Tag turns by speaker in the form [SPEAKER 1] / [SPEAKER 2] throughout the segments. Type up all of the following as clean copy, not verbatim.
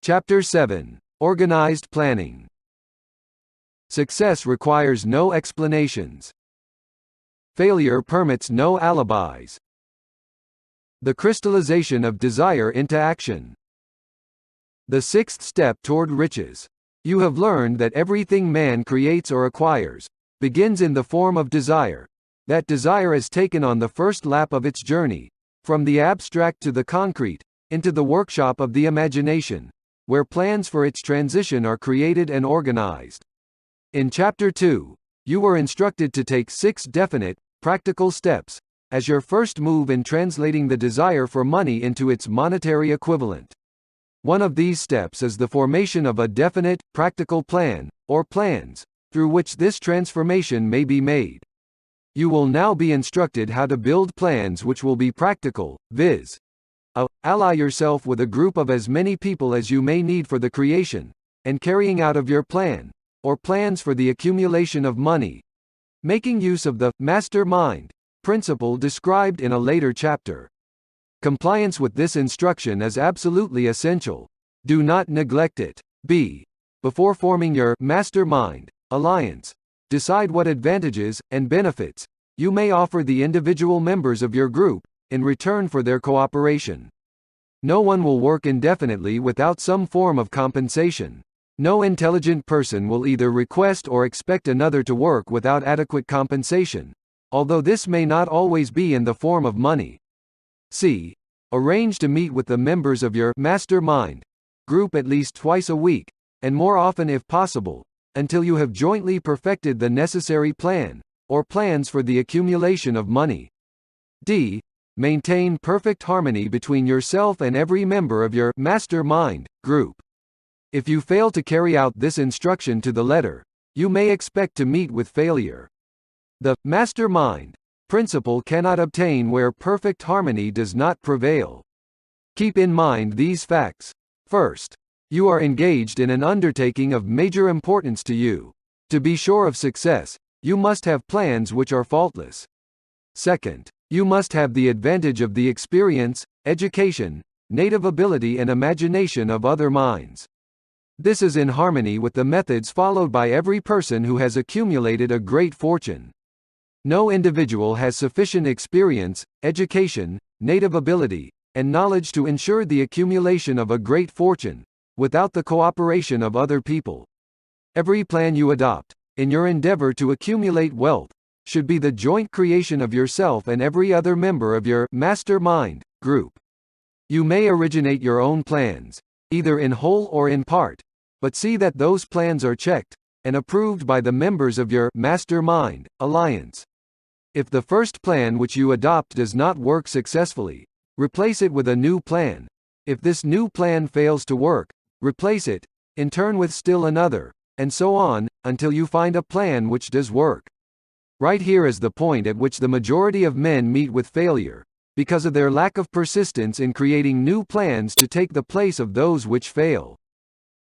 [SPEAKER 1] Chapter 7. Organized Planning. Success requires no explanations. Failure permits no alibis. The crystallization of desire into action. The sixth step toward riches. You have learned that everything man creates or acquires begins in the form of desire. That desire is taken on the first lap of its journey, from the abstract to the concrete, into the workshop of the imagination, where plans for its transition are created and organized. In Chapter 2, you were instructed to take 6 definite, practical steps, as your first move in translating the desire for money into its monetary equivalent. One of these steps is the formation of a definite, practical plan, or plans, through which this transformation may be made. You will now be instructed how to build plans which will be practical, viz. Ally yourself with a group of as many people as you may need for the creation and carrying out of your plan, or plans for the accumulation of money, making use of the mastermind principle described in a later chapter. Compliance with this instruction is absolutely essential. Do not neglect it. b. Before forming your mastermind alliance, decide what advantages and benefits you may offer the individual members of your group in return for their cooperation. No one will work indefinitely without some form of compensation. No intelligent person will either request or expect another to work without adequate compensation, although this may not always be in the form of money. c. Arrange to meet with the members of your mastermind group at least twice a week, and more often if possible, until you have jointly perfected the necessary plan, or plans for the accumulation of money. d. Maintain perfect harmony between yourself and every member of your mastermind group. If you fail to carry out this instruction to the letter, you may expect to meet with failure. The mastermind principle cannot obtain where perfect harmony does not prevail. Keep in mind these facts. First, you are engaged in an undertaking of major importance to you. To be sure of success, you must have plans which are faultless. Second, you must have the advantage of the experience, education, native ability and imagination of other minds. This is in harmony with the methods followed by every person who has accumulated a great fortune. No individual has sufficient experience, education, native ability, and knowledge to ensure the accumulation of a great fortune, without the cooperation of other people. Every plan you adopt, in your endeavor to accumulate wealth, should be the joint creation of yourself and every other member of your mastermind group. You may originate your own plans, either in whole or in part, but see that those plans are checked and approved by the members of your mastermind alliance. If the first plan which you adopt does not work successfully, replace it with a new plan. If this new plan fails to work, replace it, in turn with still another, and so on, until you find a plan which does work. Right here is the point at which the majority of men meet with failure, because of their lack of persistence in creating new plans to take the place of those which fail.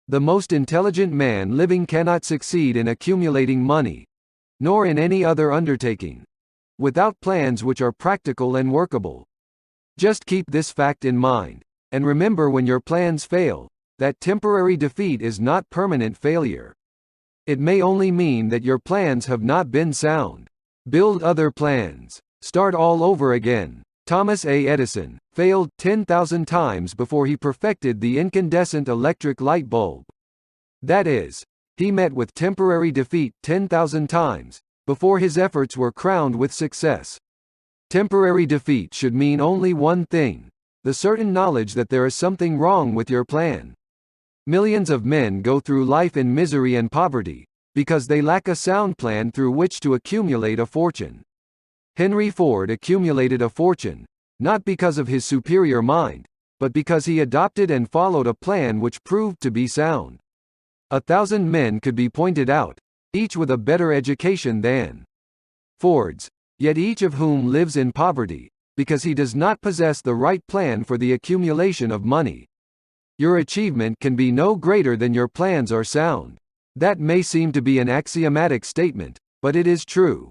[SPEAKER 1] The most intelligent man living cannot succeed in accumulating money, nor in any other undertaking, without plans which are practical and workable. Just keep this fact in mind, and remember when your plans fail, that temporary defeat is not permanent failure. It may only mean that your plans have not been sound. Build other plans. Start all over again. Thomas A. Edison failed 10,000 times before he perfected the incandescent electric light bulb. That is, he met with temporary defeat 10,000 times before his efforts were crowned with success. Temporary defeat should mean only one thing: the certain knowledge that there is something wrong with your plan. Millions of men go through life in misery and poverty, because they lack a sound plan through which to accumulate a fortune. Henry Ford accumulated a fortune, not because of his superior mind, but because he adopted and followed a plan which proved to be sound. 1,000 men could be pointed out, each with a better education than Ford's, yet each of whom lives in poverty, because he does not possess the right plan for the accumulation of money. Your achievement can be no greater than your plans are sound. That may seem to be an axiomatic statement, but it is true.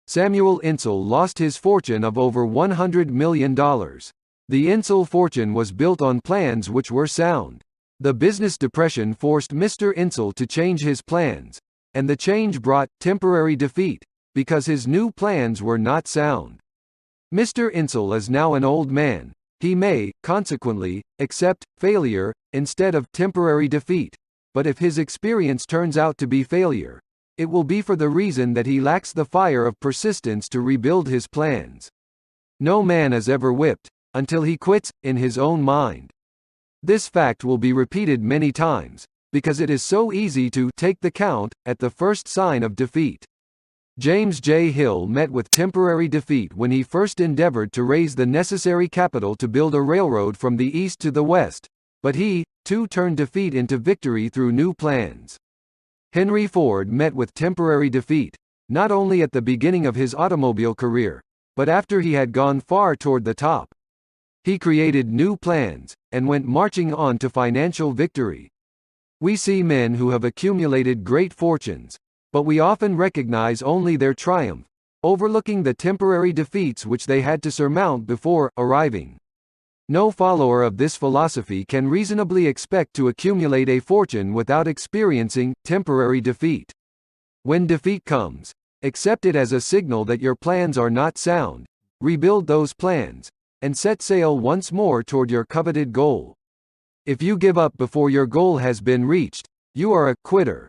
[SPEAKER 1] Samuel Insull lost his fortune of over $100 million. The Insull fortune was built on plans which were sound. The business depression forced Mr. Insel to change his plans, and the change brought temporary defeat, because his new plans were not sound. Mr. Insel is now an old man. He may, consequently, accept failure instead of temporary defeat, but if his experience turns out to be failure, it will be for the reason that he lacks the fire of persistence to rebuild his plans. No man is ever whipped until he quits in his own mind. This fact will be repeated many times, because it is so easy to take the count at the first sign of defeat. James J. Hill met with temporary defeat when he first endeavored to raise the necessary capital to build a railroad from the east to the west, but he, too, turned defeat into victory through new plans. Henry Ford met with temporary defeat, not only at the beginning of his automobile career, but after he had gone far toward the top. He created new plans, and went marching on to financial victory. We see men who have accumulated great fortunes, but we often recognize only their triumph, overlooking the temporary defeats which they had to surmount before arriving. No follower of this philosophy can reasonably expect to accumulate a fortune without experiencing temporary defeat. When defeat comes, accept it as a signal that your plans are not sound, rebuild those plans, and set sail once more toward your coveted goal. If you give up before your goal has been reached, you are a quitter.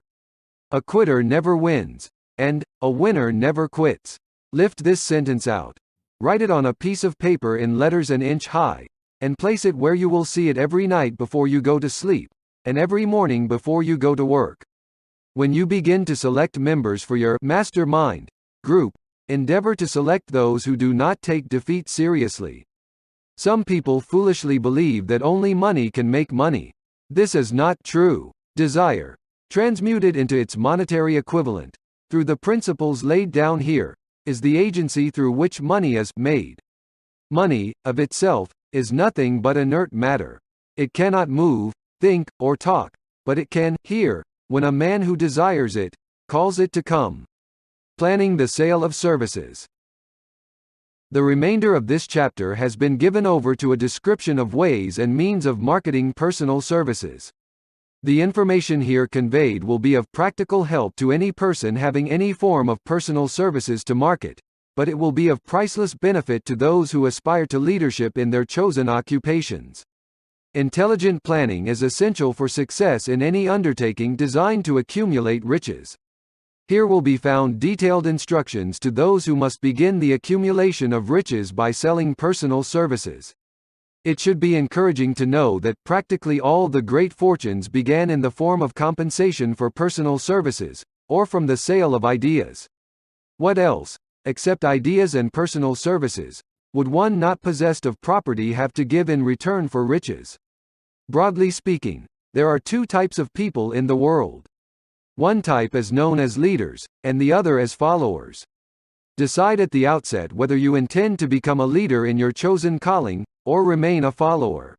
[SPEAKER 1] A quitter never wins, and a winner never quits. Lift this sentence out. Write it on a piece of paper in letters an inch high, and place it where you will see it every night before you go to sleep, and every morning before you go to work. When you begin to select members for your mastermind group, endeavor to select those who do not take defeat seriously. Some people foolishly believe that only money can make money. This is not true. Desire, transmuted into its monetary equivalent, through the principles laid down here, is the agency through which money is made. Money, of itself, is nothing but inert matter. It cannot move, think, or talk, but it can hear, when a man who desires it calls it to come. Planning the sale of services. The remainder of this chapter has been given over to a description of ways and means of marketing personal services. The information here conveyed will be of practical help to any person having any form of personal services to market, but it will be of priceless benefit to those who aspire to leadership in their chosen occupations. Intelligent planning is essential for success in any undertaking designed to accumulate riches. Here will be found detailed instructions to those who must begin the accumulation of riches by selling personal services. It should be encouraging to know that practically all the great fortunes began in the form of compensation for personal services, or from the sale of ideas. What else, except ideas and personal services, would one not possessed of property have to give in return for riches? Broadly speaking, there are two types of people in the world. One type is known as leaders, and the other as followers. Decide at the outset whether you intend to become a leader in your chosen calling, or remain a follower.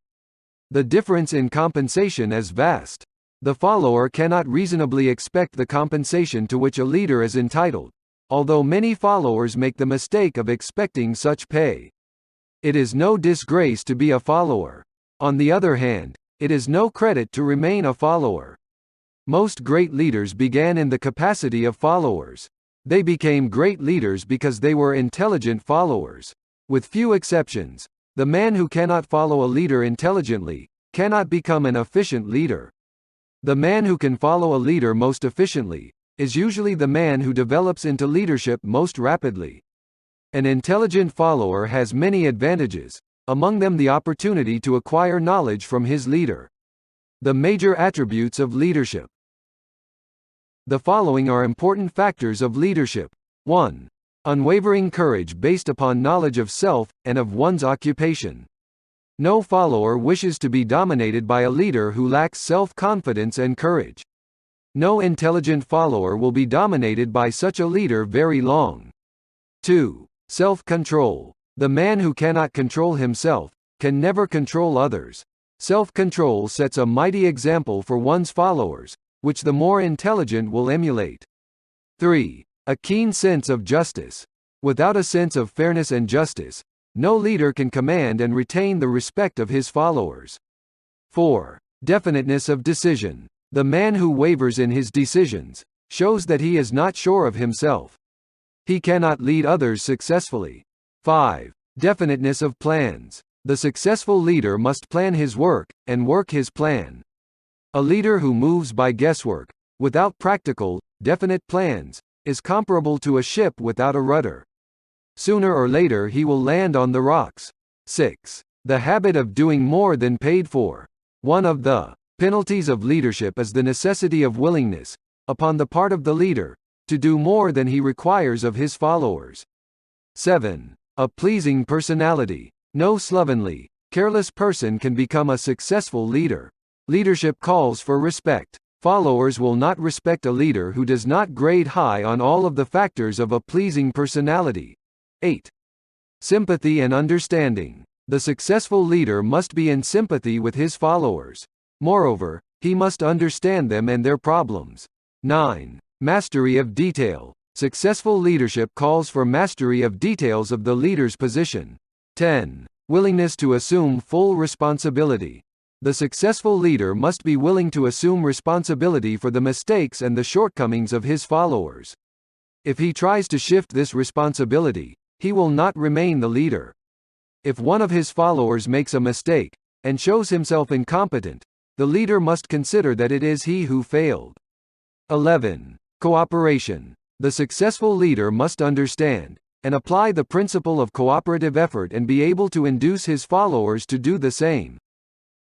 [SPEAKER 1] The difference in compensation is vast. The follower cannot reasonably expect the compensation to which a leader is entitled, although many followers make the mistake of expecting such pay. It is no disgrace to be a follower. On the other hand, it is no credit to remain a follower. Most great leaders began in the capacity of followers. They became great leaders because they were intelligent followers. With few exceptions, the man who cannot follow a leader intelligently cannot become an efficient leader. The man who can follow a leader most efficiently is usually the man who develops into leadership most rapidly. An intelligent follower has many advantages, among them the opportunity to acquire knowledge from his leader. The major attributes of leadership. The following are important factors of leadership. 1. Unwavering courage based upon knowledge of self, and of one's occupation. No follower wishes to be dominated by a leader who lacks self-confidence and courage. No intelligent follower will be dominated by such a leader very long. 2. Self-control. The man who cannot control himself can never control others. Self-control sets a mighty example for one's followers, which the more intelligent will emulate. 3. A keen sense of justice. Without a sense of fairness and justice, no leader can command and retain the respect of his followers. 4. Definiteness of decision. The man who wavers in his decisions shows that he is not sure of himself. He cannot lead others successfully. 5. Definiteness of plans. The successful leader must plan his work, and work his plan. A leader who moves by guesswork, without practical, definite plans, is comparable to a ship without a rudder. Sooner or later he will land on the rocks. 6. The habit of doing more than paid for. One of the penalties of leadership is the necessity of willingness, upon the part of the leader, to do more than he requires of his followers. 7. A pleasing personality. No slovenly, careless person can become a successful leader. Leadership calls for respect. Followers will not respect a leader who does not grade high on all of the factors of a pleasing personality. 8. Sympathy and understanding. The successful leader must be in sympathy with his followers. Moreover, he must understand them and their problems. 9. Mastery of detail. Successful leadership calls for mastery of details of the leader's position. 10. Willingness to assume full responsibility. The successful leader must be willing to assume responsibility for the mistakes and the shortcomings of his followers. If he tries to shift this responsibility, he will not remain the leader. If one of his followers makes a mistake, and shows himself incompetent, the leader must consider that it is he who failed. 11. Cooperation. The successful leader must understand and apply the principle of cooperative effort and be able to induce his followers to do the same.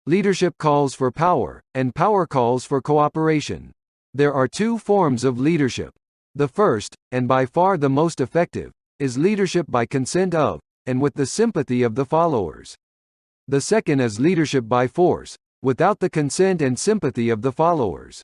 [SPEAKER 1] Leadership calls for power, and power calls for cooperation. There are two forms of leadership. The first, and by far the most effective, is leadership by consent of, and with the sympathy of the followers. The second is leadership by force, without the consent and sympathy of the followers.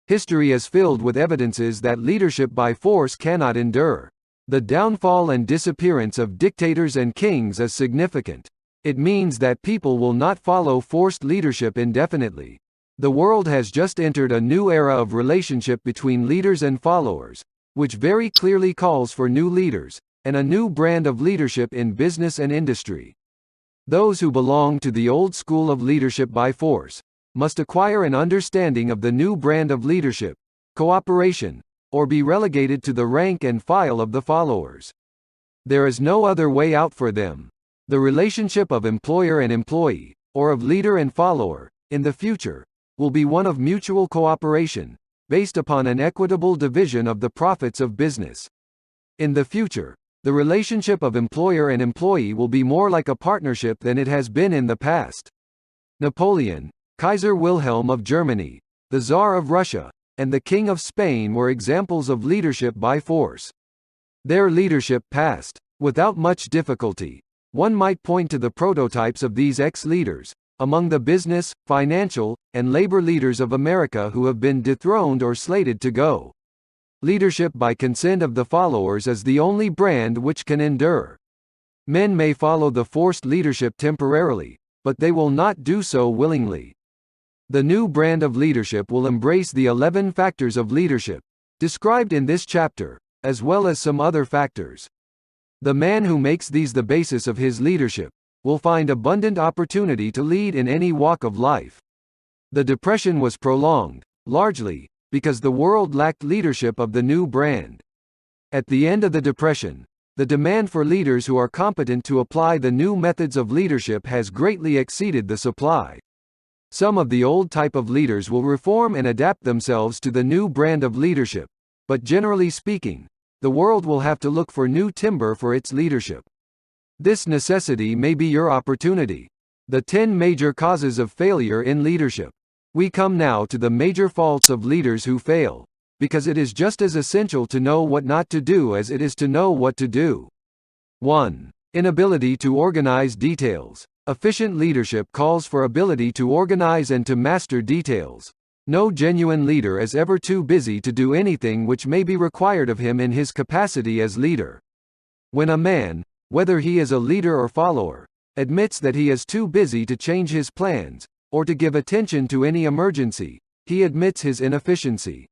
[SPEAKER 1] History is filled with evidences that leadership by force cannot endure. The downfall and disappearance of dictators and kings is significant. It means that people will not follow forced leadership indefinitely. The world has just entered a new era of relationship between leaders and followers, which very clearly calls for new leaders, and a new brand of leadership in business and industry. Those who belong to the old school of leadership by force must acquire an understanding of the new brand of leadership, cooperation, or be relegated to the rank and file of the followers. There is no other way out for them. The relationship of employer and employee, or of leader and follower, in the future, will be one of mutual cooperation, based upon an equitable division of the profits of business. In the future, the relationship of employer and employee will be more like a partnership than it has been in the past. Napoleon, Kaiser Wilhelm of Germany, the Tsar of Russia, and the King of Spain were examples of leadership by force. Their leadership passed without much difficulty. One might point to the prototypes of these ex-leaders, among the business, financial, and labor leaders of America who have been dethroned or slated to go. Leadership by consent of the followers is the only brand which can endure. Men may follow the forced leadership temporarily, but they will not do so willingly. The new brand of leadership will embrace the 11 factors of leadership, described in this chapter, as well as some other factors. The man who makes these the basis of his leadership will find abundant opportunity to lead in any walk of life. The Depression was prolonged, largely, because the world lacked leadership of the new brand. At the end of the Depression, the demand for leaders who are competent to apply the new methods of leadership has greatly exceeded the supply. Some of the old type of leaders will reform and adapt themselves to the new brand of leadership, but generally speaking, the world will have to look for new timber for its leadership. This necessity may be your opportunity. The 10 major causes of failure in leadership. We come now to the major faults of leaders who fail, because it is just as essential to know what not to do as it is to know what to do. 1. Inability to organize details. Efficient leadership calls for ability to organize and to master details. No genuine leader is ever too busy to do anything which may be required of him in his capacity as leader. When a man, whether he is a leader or follower, admits that he is too busy to change his plans, or to give attention to any emergency, he admits his inefficiency.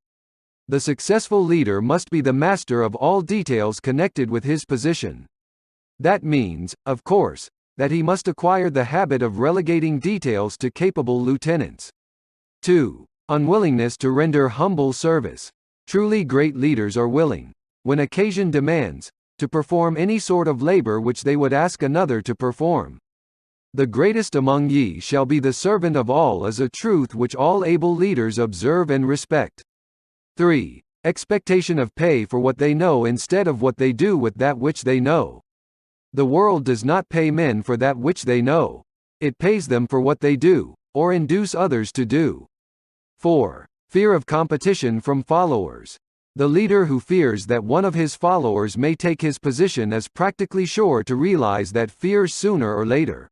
[SPEAKER 1] The successful leader must be the master of all details connected with his position. That means, of course, that he must acquire the habit of relegating details to capable lieutenants. 2. Unwillingness to render humble service. Truly great leaders are willing, when occasion demands, to perform any sort of labor which they would ask another to perform. The greatest among ye shall be the servant of all is a truth which all able leaders observe and respect. 3. Expectation of pay for what they know instead of what they do with that which they know. The world does not pay men for that which they know. It pays them for what they do, or induce others to do. 4. Fear of competition from followers. The leader who fears that one of his followers may take his position is practically sure to realize that fear sooner or later.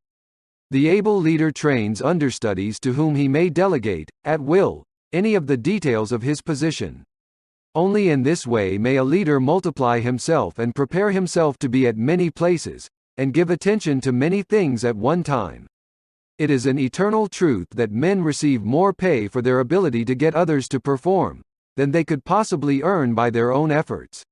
[SPEAKER 1] The able leader trains understudies to whom he may delegate, at will, any of the details of his position. Only in this way may a leader multiply himself and prepare himself to be at many places, and give attention to many things at one time. It is an eternal truth that men receive more pay for their ability to get others to perform, than they could possibly earn by their own efforts.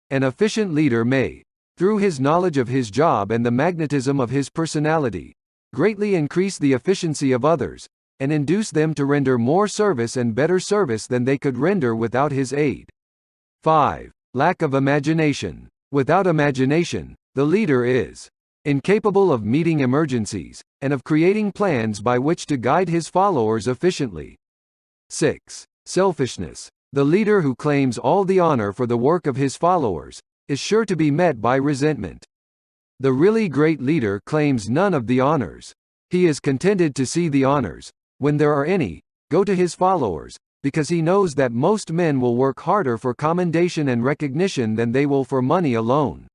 [SPEAKER 1] An efficient leader may, through his knowledge of his job and the magnetism of his personality, greatly increase the efficiency of others, and induce them to render more service and better service than they could render without his aid. 5. Lack of imagination. Without imagination, the leader is incapable of meeting emergencies, and of creating plans by which to guide his followers efficiently. 6. Selfishness. The leader who claims all the honor for the work of his followers is sure to be met by resentment. The really great leader claims none of the honors. He is contented to see the honors, when there are any, go to his followers, because he knows that most men will work harder for commendation and recognition than they will for money alone.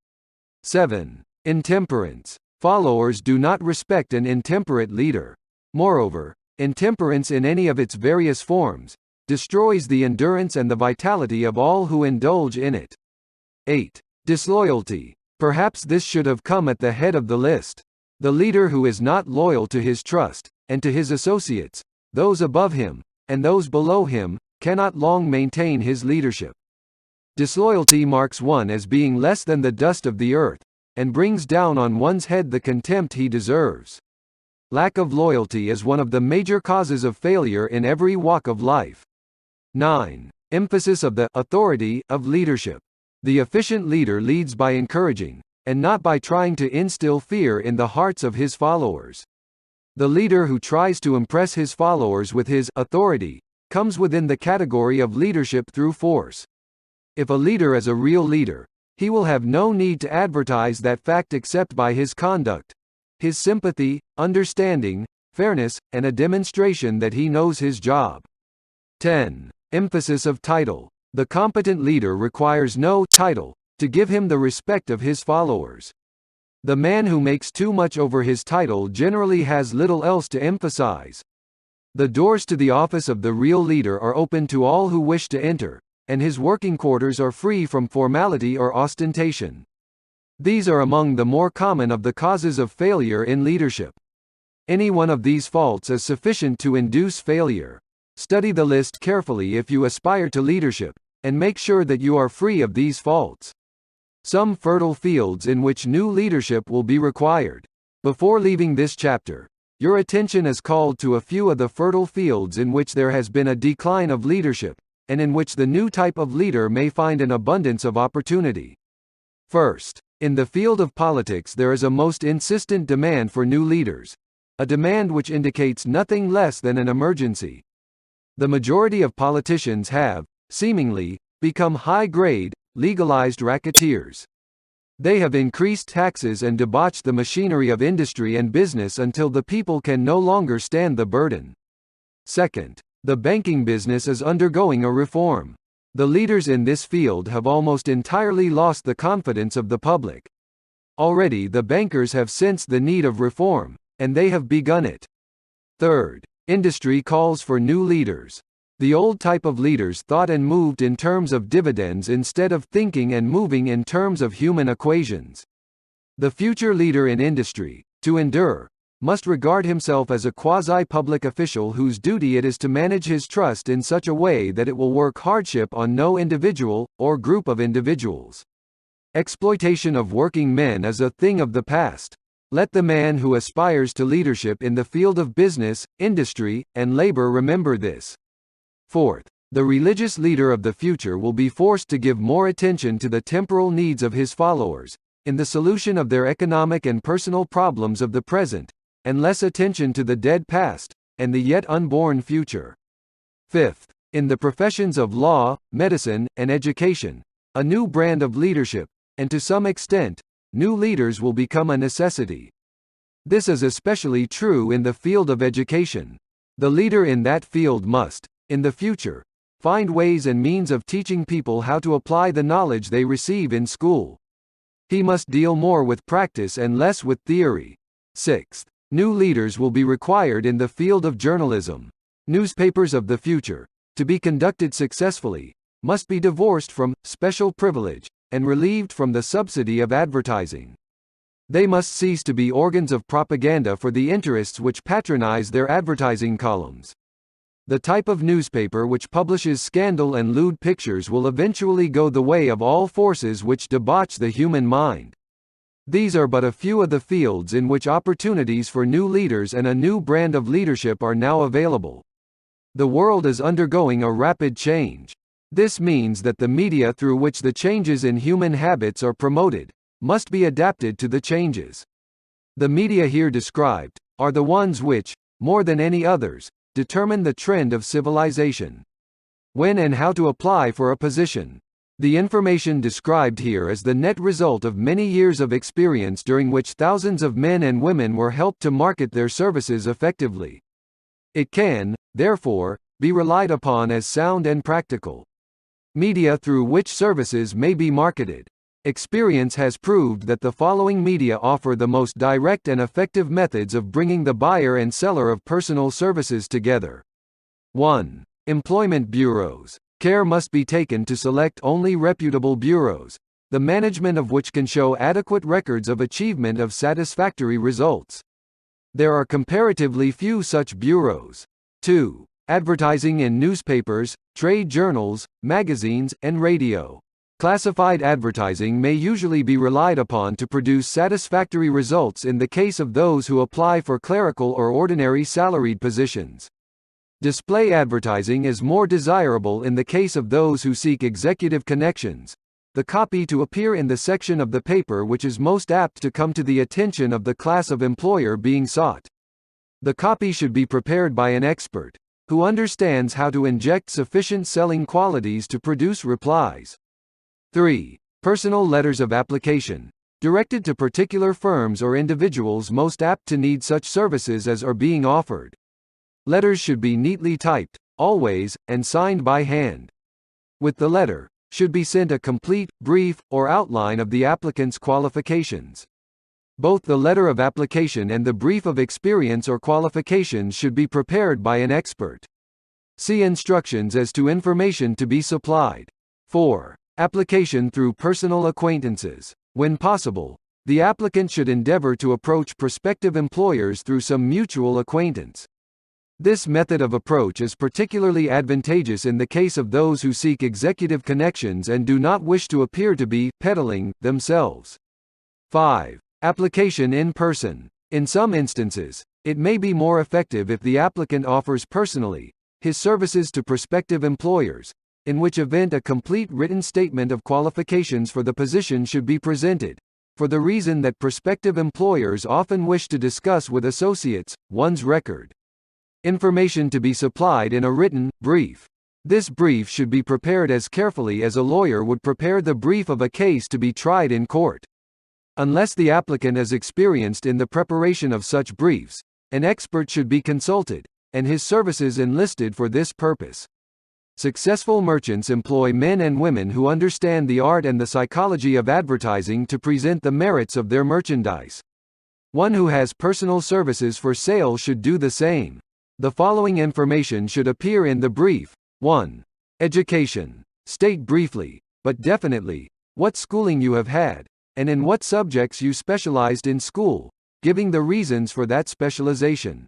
[SPEAKER 1] 7. Intemperance. Followers do not respect an intemperate leader. Moreover, intemperance in any of its various forms destroys the endurance and the vitality of all who indulge in it. 8. Disloyalty. Perhaps this should have come at the head of the list. The leader who is not loyal to his trust, and to his associates, those above him, and those below him, cannot long maintain his leadership. Disloyalty marks one as being less than the dust of the earth, and brings down on one's head the contempt he deserves. Lack of loyalty is one of the major causes of failure in every walk of life. 9. Emphasis of the authority of leadership. The efficient leader leads by encouraging, and not by trying to instill fear in the hearts of his followers. The leader who tries to impress his followers with his authority comes within the category of leadership through force. If a leader is a real leader, he will have no need to advertise that fact except by his conduct, his sympathy, understanding, fairness, and a demonstration that he knows his job. 10. Emphasis of title. The competent leader requires no title to give him the respect of his followers. The man who makes too much over his title generally has little else to emphasize. The doors to the office of the real leader are open to all who wish to enter, and his working quarters are free from formality or ostentation. These are among the more common of the causes of failure in leadership. Any one of these faults is sufficient to induce failure. Study the list carefully if you aspire to leadership, and make sure that you are free of these faults. Some fertile fields in which new leadership will be required. Before leaving this chapter, your attention is called to a few of the fertile fields in which there has been a decline of leadership, and in which the new type of leader may find an abundance of opportunity. First, in the field of politics there is a most insistent demand for new leaders, a demand which indicates nothing less than an emergency. The majority of politicians have, seemingly, become high-grade, legalized racketeers. They have increased taxes and debauched the machinery of industry and business until the people can no longer stand the burden. Second, the banking business is undergoing a reform. The leaders in this field have almost entirely lost the confidence of the public. Already the bankers have sensed the need of reform, and they have begun it. Third, industry calls for new leaders. The old type of leaders thought and moved in terms of dividends instead of thinking and moving in terms of human equations. The future leader in industry, to endure, must regard himself as a quasi-public official whose duty it is to manage his trust in such a way that it will work hardship on no individual, or group of individuals. Exploitation of working men is a thing of the past. Let the man who aspires to leadership in the field of business, industry, and labor remember this. Fourth, the religious leader of the future will be forced to give more attention to the temporal needs of his followers, in the solution of their economic and personal problems of the present, and less attention to the dead past, and the yet unborn future. Fifth, in the professions of law, medicine, and education, a new brand of leadership, and to some extent, new leaders will become a necessity. This is especially true in the field of education. The leader in that field must, in the future, find ways and means of teaching people how to apply the knowledge they receive in school. He must deal more with practice and less with theory. Sixth, new leaders will be required in the field of journalism. Newspapers of the future, to be conducted successfully, must be divorced from special privilege and relieved from the subsidy of advertising. They must cease to be organs of propaganda for the interests which patronize their advertising columns. The type of newspaper which publishes scandal and lewd pictures will eventually go the way of all forces which debauch the human mind. These are but a few of the fields in which opportunities for new leaders and a new brand of leadership are now available. The world is undergoing a rapid change. This means that the media through which the changes in human habits are promoted must be adapted to the changes. The media here described are the ones which, more than any others, determine the trend of civilization. When and how to apply for a position. The information described here is the net result of many years of experience during which thousands of men and women were helped to market their services effectively. It can, therefore, be relied upon as sound and practical. Media through which services may be marketed. Experience has proved that the following media offer the most direct and effective methods of bringing the buyer and seller of personal services together. 1. Employment bureaus. Care must be taken to select only reputable bureaus, the management of which can show adequate records of achievement of satisfactory results. There are comparatively few such bureaus. 2. Advertising in newspapers, trade journals, magazines, and radio. Classified advertising may usually be relied upon to produce satisfactory results in the case of those who apply for clerical or ordinary salaried positions. Display advertising is more desirable in the case of those who seek executive connections. The copy to appear in the section of the paper which is most apt to come to the attention of the class of employer being sought. The copy should be prepared by an expert, who understands how to inject sufficient selling qualities to produce replies. 3. Personal letters of application, directed to particular firms or individuals most apt to need such services as are being offered. Letters should be neatly typed, always, and signed by hand. With the letter, should be sent a complete, brief, or outline of the applicant's qualifications. Both the letter of application and the brief of experience or qualifications should be prepared by an expert. See instructions as to information to be supplied. 4. Application through personal acquaintances. When possible, the applicant should endeavor to approach prospective employers through some mutual acquaintance. This method of approach is particularly advantageous in the case of those who seek executive connections and do not wish to appear to be peddling themselves. 5. Application in person. In some instances, it may be more effective if the applicant offers personally his services to prospective employers, in which event a complete written statement of qualifications for the position should be presented, for the reason that prospective employers often wish to discuss with associates one's record. Information to be supplied in a written brief. This brief should be prepared as carefully as a lawyer would prepare the brief of a case to be tried in court. Unless the applicant is experienced in the preparation of such briefs, an expert should be consulted, and his services enlisted for this purpose. Successful merchants employ men and women who understand the art and the psychology of advertising to present the merits of their merchandise. One who has personal services for sale should do the same. The following information should appear in the brief. 1. Education. State briefly, but definitely, what schooling you have had, and in what subjects you specialized in school, giving the reasons for that specialization.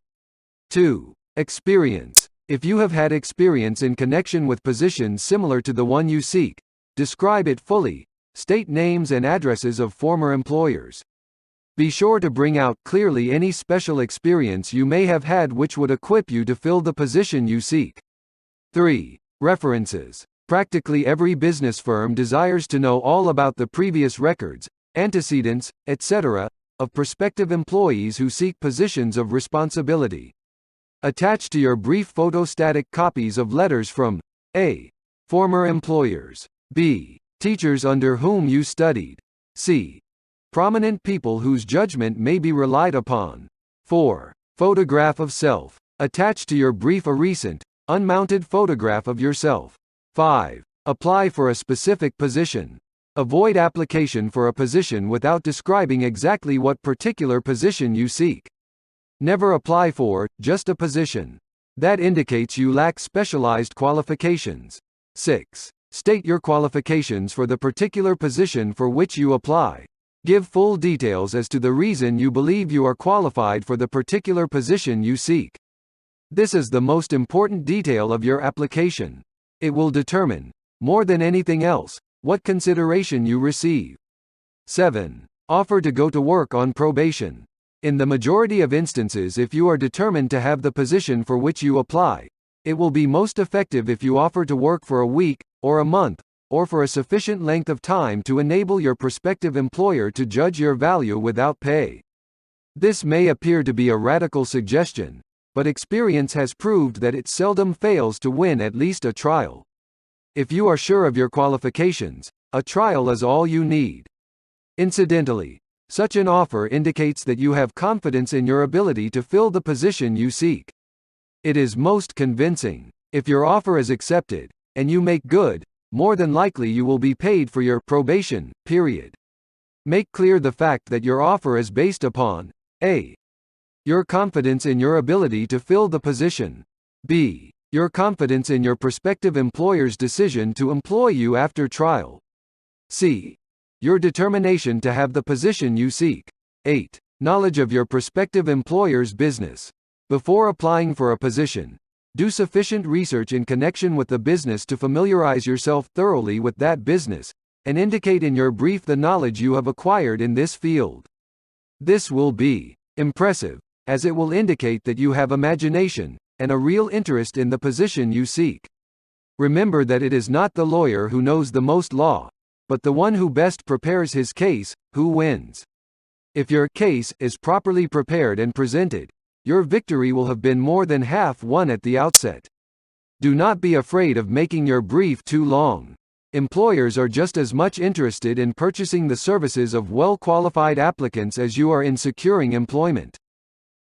[SPEAKER 1] 2. Experience. If you have had experience in connection with positions similar to the one you seek, describe it fully, state names and addresses of former employers. Be sure to bring out clearly any special experience you may have had which would equip you to fill the position you seek. 3. References. Practically every business firm desires to know all about the previous records, antecedents, etc., of prospective employees who seek positions of responsibility. Attach to your brief photostatic copies of letters from a. Former employers, b. Teachers under whom you studied, c. Prominent people whose judgment may be relied upon. 4. Photograph of self. Attach to your brief a recent, unmounted photograph of yourself. 5. Apply for a specific position. Avoid application for a position without describing exactly what particular position you seek. Never apply for just a position. That indicates you lack specialized qualifications. 6. State your qualifications for the particular position for which you apply. Give full details as to the reason you believe you are qualified for the particular position you seek. This is the most important detail of your application. It will determine, more than anything else, what consideration you receive. 7. Offer to go to work on probation. In the majority of instances, if you are determined to have the position for which you apply, it will be most effective if you offer to work for a week, or a month, or for a sufficient length of time to enable your prospective employer to judge your value without pay. This may appear to be a radical suggestion, but experience has proved that it seldom fails to win at least a trial. If you are sure of your qualifications, a trial is all you need. Incidentally, such an offer indicates that you have confidence in your ability to fill the position you seek. It is most convincing. If your offer is accepted, and you make good, more than likely you will be paid for your probation period. Make clear the fact that your offer is based upon a. Your confidence in your ability to fill the position, b. Your confidence in your prospective employer's decision to employ you after trial, c. Your determination to have the position you seek. 8. Knowledge of your prospective employer's business. Before applying for a position, do sufficient research in connection with the business to familiarize yourself thoroughly with that business, and indicate in your brief the knowledge you have acquired in this field. This will be impressive, as it will indicate that you have imagination, and a real interest in the position you seek. Remember that it is not the lawyer who knows the most law, but the one who best prepares his case, who wins. If your case is properly prepared and presented, your victory will have been more than half won at the outset. Do not be afraid of making your brief too long. Employers are just as much interested in purchasing the services of well-qualified applicants as you are in securing employment.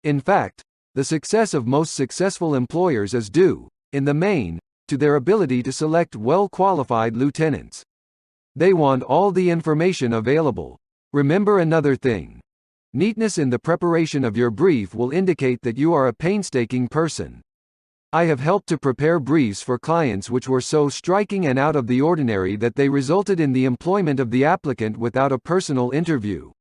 [SPEAKER 1] In fact, the success of most successful employers is due, in the main, to their ability to select well-qualified lieutenants. They want all the information available. Remember another thing. Neatness in the preparation of your brief will indicate that you are a painstaking person. I have helped to prepare briefs for clients which were so striking and out of the ordinary that they resulted in the employment of the applicant without a personal interview.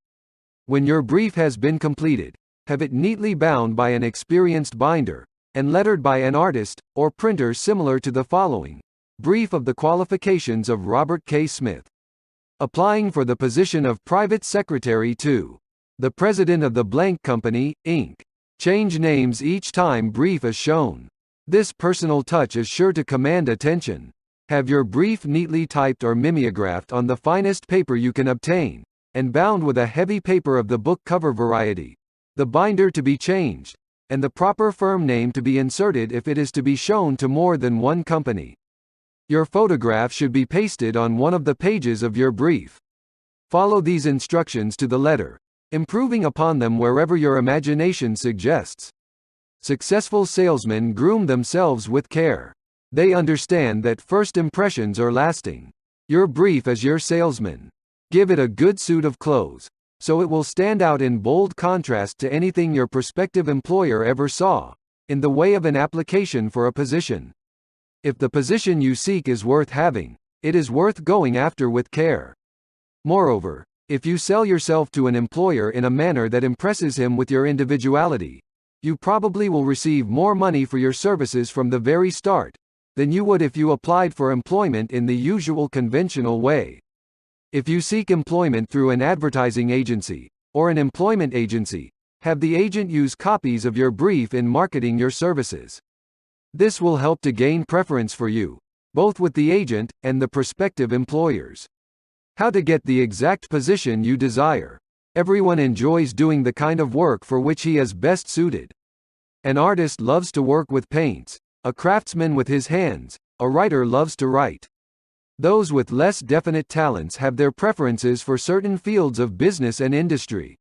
[SPEAKER 1] When your brief has been completed, have it neatly bound by an experienced binder, and lettered by an artist, or printer similar to the following. Brief of the qualifications of Robert K. Smith. Applying for the position of Private Secretary to the President of the Blank Company, Inc. Change names each time brief is shown. This personal touch is sure to command attention. Have your brief neatly typed or mimeographed on the finest paper you can obtain, and bound with a heavy paper of the book cover variety. The binder to be changed, and the proper firm name to be inserted if it is to be shown to more than one company. Your photograph should be pasted on one of the pages of your brief. Follow these instructions to the letter, improving upon them wherever your imagination suggests. Successful salesmen groom themselves with care. They understand that first impressions are lasting. Your brief is your salesman. Give it a good suit of clothes, so it will stand out in bold contrast to anything your prospective employer ever saw, in the way of an application for a position. If the position you seek is worth having, it is worth going after with care. Moreover, if you sell yourself to an employer in a manner that impresses him with your individuality, you probably will receive more money for your services from the very start than you would if you applied for employment in the usual conventional way. If you seek employment through an advertising agency, or an employment agency, have the agent use copies of your brief in marketing your services. This will help to gain preference for you, both with the agent and the prospective employers. How to get the exact position you desire. Everyone enjoys doing the kind of work for which he is best suited. An artist loves to work with paints, a craftsman with his hands, a writer loves to write. Those with less definite talents have their preferences for certain fields of business and industry.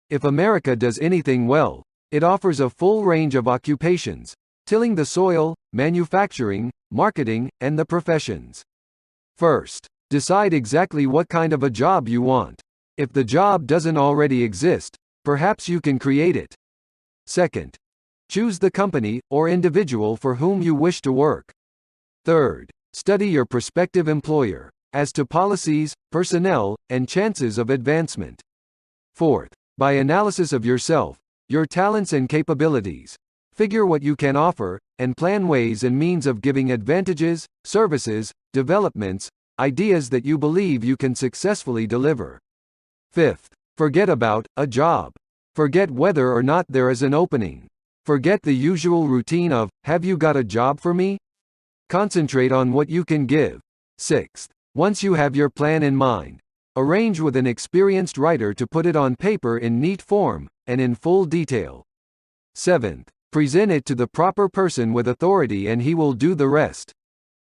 [SPEAKER 1] If America does anything well, it offers a full range of occupations: tilling the soil, manufacturing, marketing, and the professions. First, decide exactly what kind of a job you want. If the job doesn't already exist, perhaps you can create it. Second, choose the company or individual for whom you wish to work. Third, study your prospective employer as to policies, personnel, and chances of advancement. Fourth, by analysis of yourself, your talents and capabilities, figure what you can offer, and plan ways and means of giving advantages, services, developments, ideas that you believe you can successfully deliver. Fifth, forget about a job. Forget whether or not there is an opening. Forget the usual routine of, "Have you got a job for me?" Concentrate on what you can give. Sixth, once you have your plan in mind, arrange with an experienced writer to put it on paper in neat form, and in full detail. Seventh, present it to the proper person with authority and he will do the rest.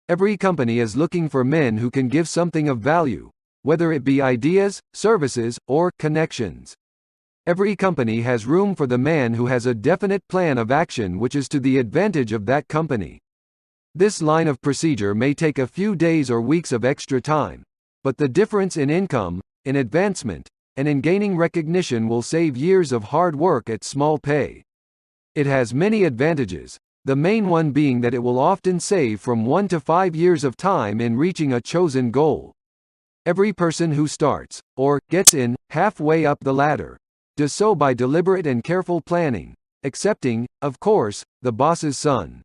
[SPEAKER 1] Every company is looking for men who can give something of value, whether it be ideas, services, or connections. Every company has room for the man who has a definite plan of action which is to the advantage of that company. This line of procedure may take a few days or weeks of extra time, but the difference in income, in advancement, and in gaining recognition will save years of hard work at small pay. It has many advantages, the main one being that it will often save from 1 to 5 years of time in reaching a chosen goal. Every person who starts, or gets in, halfway up the ladder, does so by deliberate and careful planning, excepting, of course, the boss's son.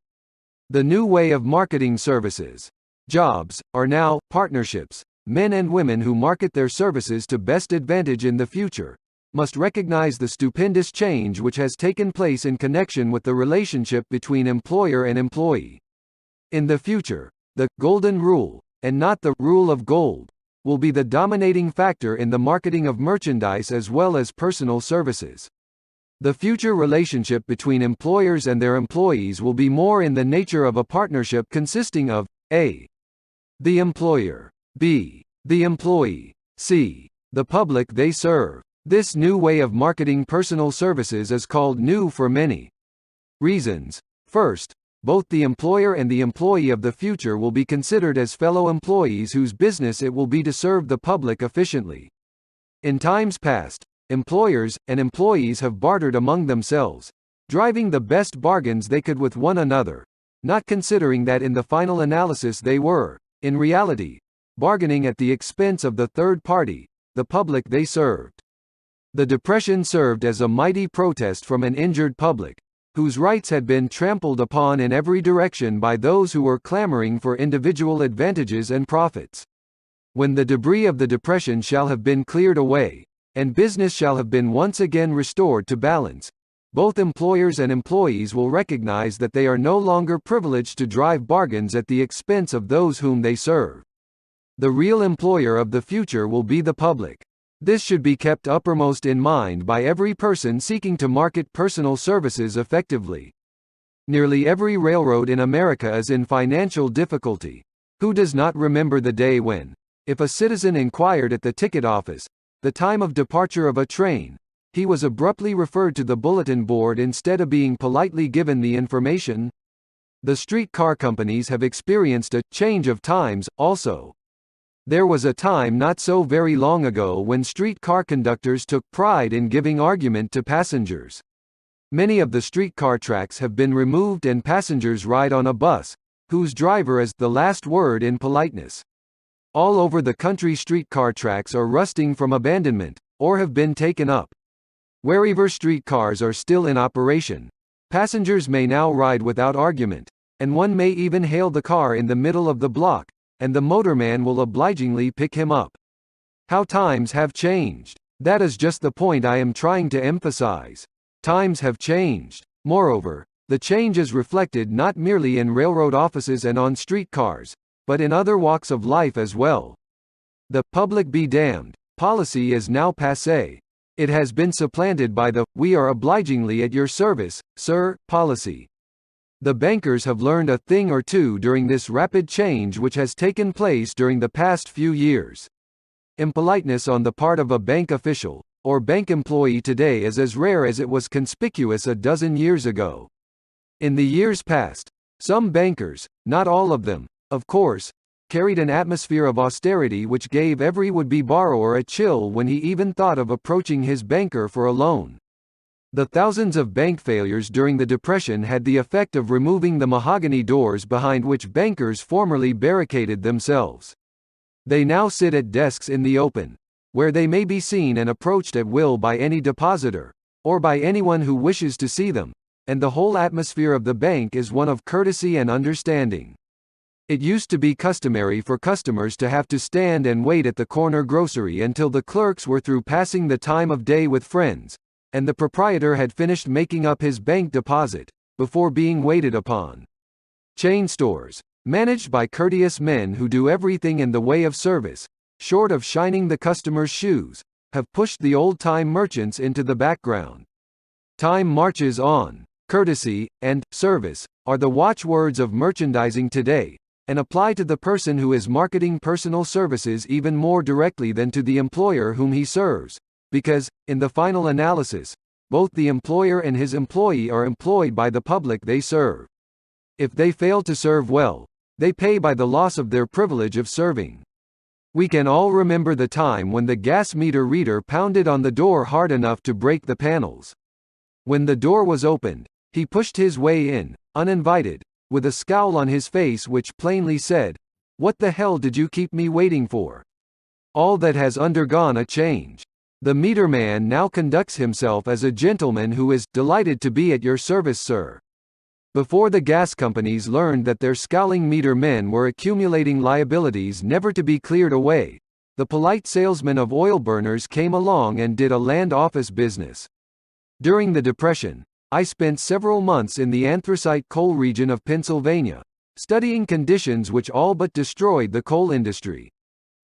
[SPEAKER 1] The new way of marketing services. Jobs are now partnerships. Men and women who market their services to best advantage in the future must recognize the stupendous change which has taken place in connection with the relationship between employer and employee. In the future, the golden rule, and not the rule of gold, will be the dominating factor in the marketing of merchandise as well as personal services. The future relationship between employers and their employees will be more in the nature of a partnership consisting of A. the employer, B. the employee, C. the public they serve. This new way of marketing personal services is called new for many reasons. First, both the employer and the employee of the future will be considered as fellow employees whose business it will be to serve the public efficiently. In times past, employers and employees have bartered among themselves, driving the best bargains they could with one another, not considering that in the final analysis they were, in reality, bargaining at the expense of the third party, the public they served. The Depression served as a mighty protest from an injured public, whose rights had been trampled upon in every direction by those who were clamoring for individual advantages and profits. When the debris of the Depression shall have been cleared away, and business shall have been once again restored to balance, both employers and employees will recognize that they are no longer privileged to drive bargains at the expense of those whom they serve. The real employer of the future will be the public. This should be kept uppermost in mind by every person seeking to market personal services effectively. Nearly every railroad in America is in financial difficulty. Who does not remember the day when, if a citizen inquired at the ticket office, the time of departure of a train, he was abruptly referred to the bulletin board instead of being politely given the information? The streetcar companies have experienced a change of times, also. There was a time not so very long ago when streetcar conductors took pride in giving argument to passengers. Many of the streetcar tracks have been removed and passengers ride on a bus, whose driver is the last word in politeness. All over the country streetcar tracks are rusting from abandonment, or have been taken up. Wherever streetcars are still in operation, passengers may now ride without argument, and one may even hail the car in the middle of the block, and the motorman will obligingly pick him up. How times have changed! That is just the point I am trying to emphasize. Times have changed. Moreover, the change is reflected not merely in railroad offices and on streetcars, but in other walks of life as well. The "public be damned" policy is now passé. It has been supplanted by the "we are obligingly at your service, sir" policy. The bankers have learned a thing or two during this rapid change which has taken place during the past few years. Impoliteness on the part of a bank official, or bank employee today is as rare as it was conspicuous a dozen years ago. In the years past, some bankers, not all of them, of course, carried an atmosphere of austerity which gave every would-be borrower a chill when he even thought of approaching his banker for a loan. The thousands of bank failures during the Depression had the effect of removing the mahogany doors behind which bankers formerly barricaded themselves. They now sit at desks in the open, where they may be seen and approached at will by any depositor, or by anyone who wishes to see them, and the whole atmosphere of the bank is one of courtesy and understanding. It used to be customary for customers to have to stand and wait at the corner grocery until the clerks were through passing the time of day with friends, and the proprietor had finished making up his bank deposit, before being waited upon. Chain stores, managed by courteous men who do everything in the way of service, short of shining the customer's shoes, have pushed the old-time merchants into the background. Time marches on. Courtesy and service are the watchwords of merchandising today, and apply to the person who is marketing personal services even more directly than to the employer whom he serves, because, in the final analysis, both the employer and his employee are employed by the public they serve. If they fail to serve well, they pay by the loss of their privilege of serving. We can all remember the time when the gas meter reader pounded on the door hard enough to break the panels. When the door was opened, he pushed his way in, uninvited, with a scowl on his face which plainly said, "What the hell did you keep me waiting for?" All that has undergone a change. The meter man now conducts himself as a gentleman who is "delighted to be at your service, sir." Before the gas companies learned that their scowling meter men were accumulating liabilities never to be cleared away, the polite salesman of oil burners came along and did a land office business. During the Depression, I spent several months in the anthracite coal region of Pennsylvania, studying conditions which all but destroyed the coal industry.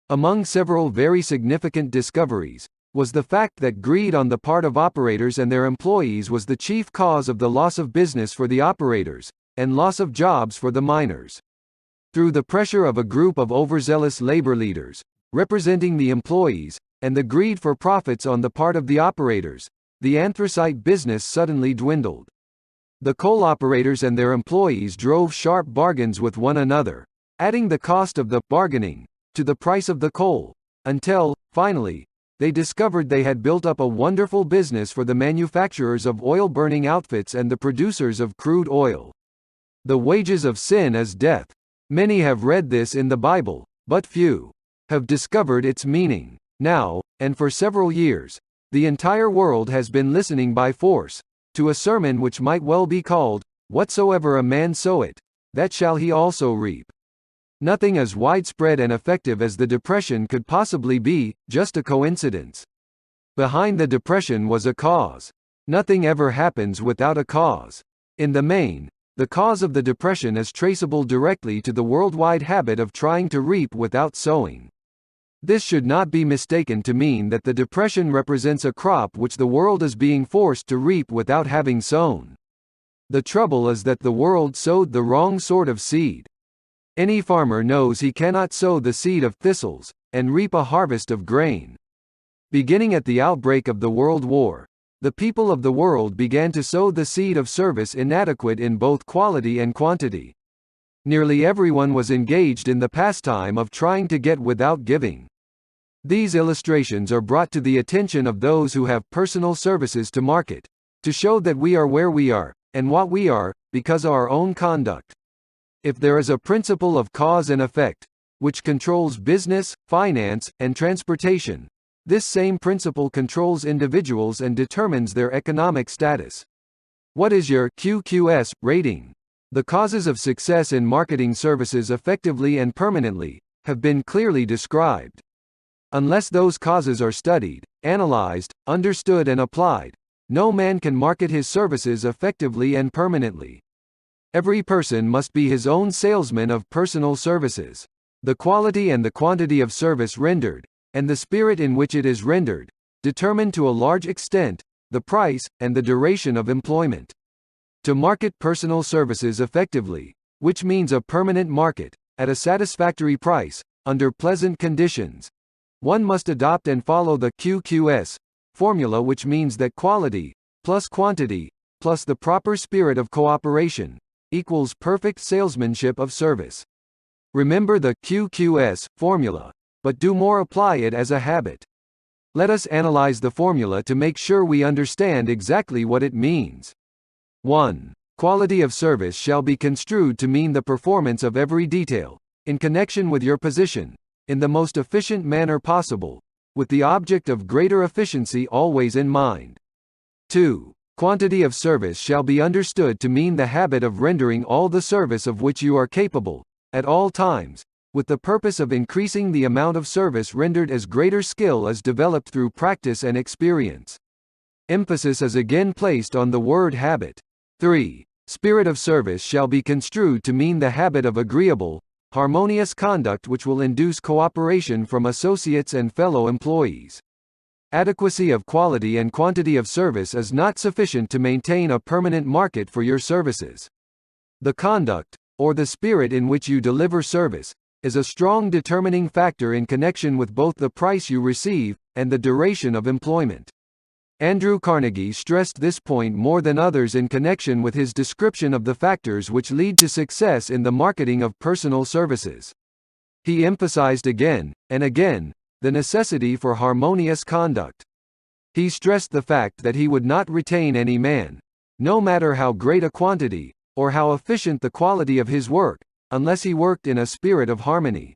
[SPEAKER 1] Among several very significant discoveries, was the fact that greed on the part of operators and their employees was the chief cause of the loss of business for the operators, and loss of jobs for the miners. Through the pressure of a group of overzealous labor leaders, representing the employees, and the greed for profits on the part of the operators, the anthracite business suddenly dwindled. The coal operators and their employees drove sharp bargains with one another, adding the cost of the bargaining to the price of the coal, until, finally, they discovered they had built up a wonderful business for the manufacturers of oil-burning outfits and the producers of crude oil. The wages of sin is death. Many have read this in the Bible, but few have discovered its meaning. Now, and for several years, the entire world has been listening by force to a sermon which might well be called, "Whatsoever a man soweth, that shall he also reap." Nothing as widespread and effective as the Depression could possibly be just a coincidence. Behind the Depression was a cause. Nothing ever happens without a cause. In the main, the cause of the Depression is traceable directly to the worldwide habit of trying to reap without sowing. This should not be mistaken to mean that the Depression represents a crop which the world is being forced to reap without having sown. The trouble is that the world sowed the wrong sort of seed. Any farmer knows he cannot sow the seed of thistles, and reap a harvest of grain. Beginning at the outbreak of the World War, the people of the world began to sow the seed of service inadequate in both quality and quantity. Nearly everyone was engaged in the pastime of trying to get without giving. These illustrations are brought to the attention of those who have personal services to market, to show that we are where we are, and what we are, because of our own conduct. If there is a principle of cause and effect, which controls business, finance, and transportation, this same principle controls individuals and determines their economic status. What is your QQS rating? The causes of success in marketing services effectively and permanently have been clearly described. Unless those causes are studied, analyzed, understood and applied, no man can market his services effectively and permanently. Every person must be his own salesman of personal services. The quality and the quantity of service rendered, and the spirit in which it is rendered, determine to a large extent the price and the duration of employment. To market personal services effectively, which means a permanent market, at a satisfactory price, under pleasant conditions, one must adopt and follow the QQS formula, which means that quality plus quantity plus the proper spirit of cooperation equals perfect salesmanship of service. Remember the QQS formula, but do more apply it as a habit. Let us analyze the formula to make sure we understand exactly what it means. 1. Quality of service shall be construed to mean the performance of every detail, in connection with your position, in the most efficient manner possible, with the object of greater efficiency always in mind. 2. Quantity of service shall be understood to mean the habit of rendering all the service of which you are capable, at all times, with the purpose of increasing the amount of service rendered as greater skill is developed through practice and experience. Emphasis is again placed on the word habit. 3. Spirit of service shall be construed to mean the habit of agreeable, harmonious conduct which will induce cooperation from associates and fellow employees. Adequacy of quality and quantity of service is not sufficient to maintain a permanent market for your services. The conduct, or the spirit in which you deliver service, is a strong determining factor in connection with both the price you receive and the duration of employment. Andrew Carnegie stressed this point more than others in connection with his description of the factors which lead to success in the marketing of personal services. He emphasized again, and again, the necessity for harmonious conduct. He stressed the fact that he would not retain any man, no matter how great a quantity, or how efficient the quality of his work, unless he worked in a spirit of harmony.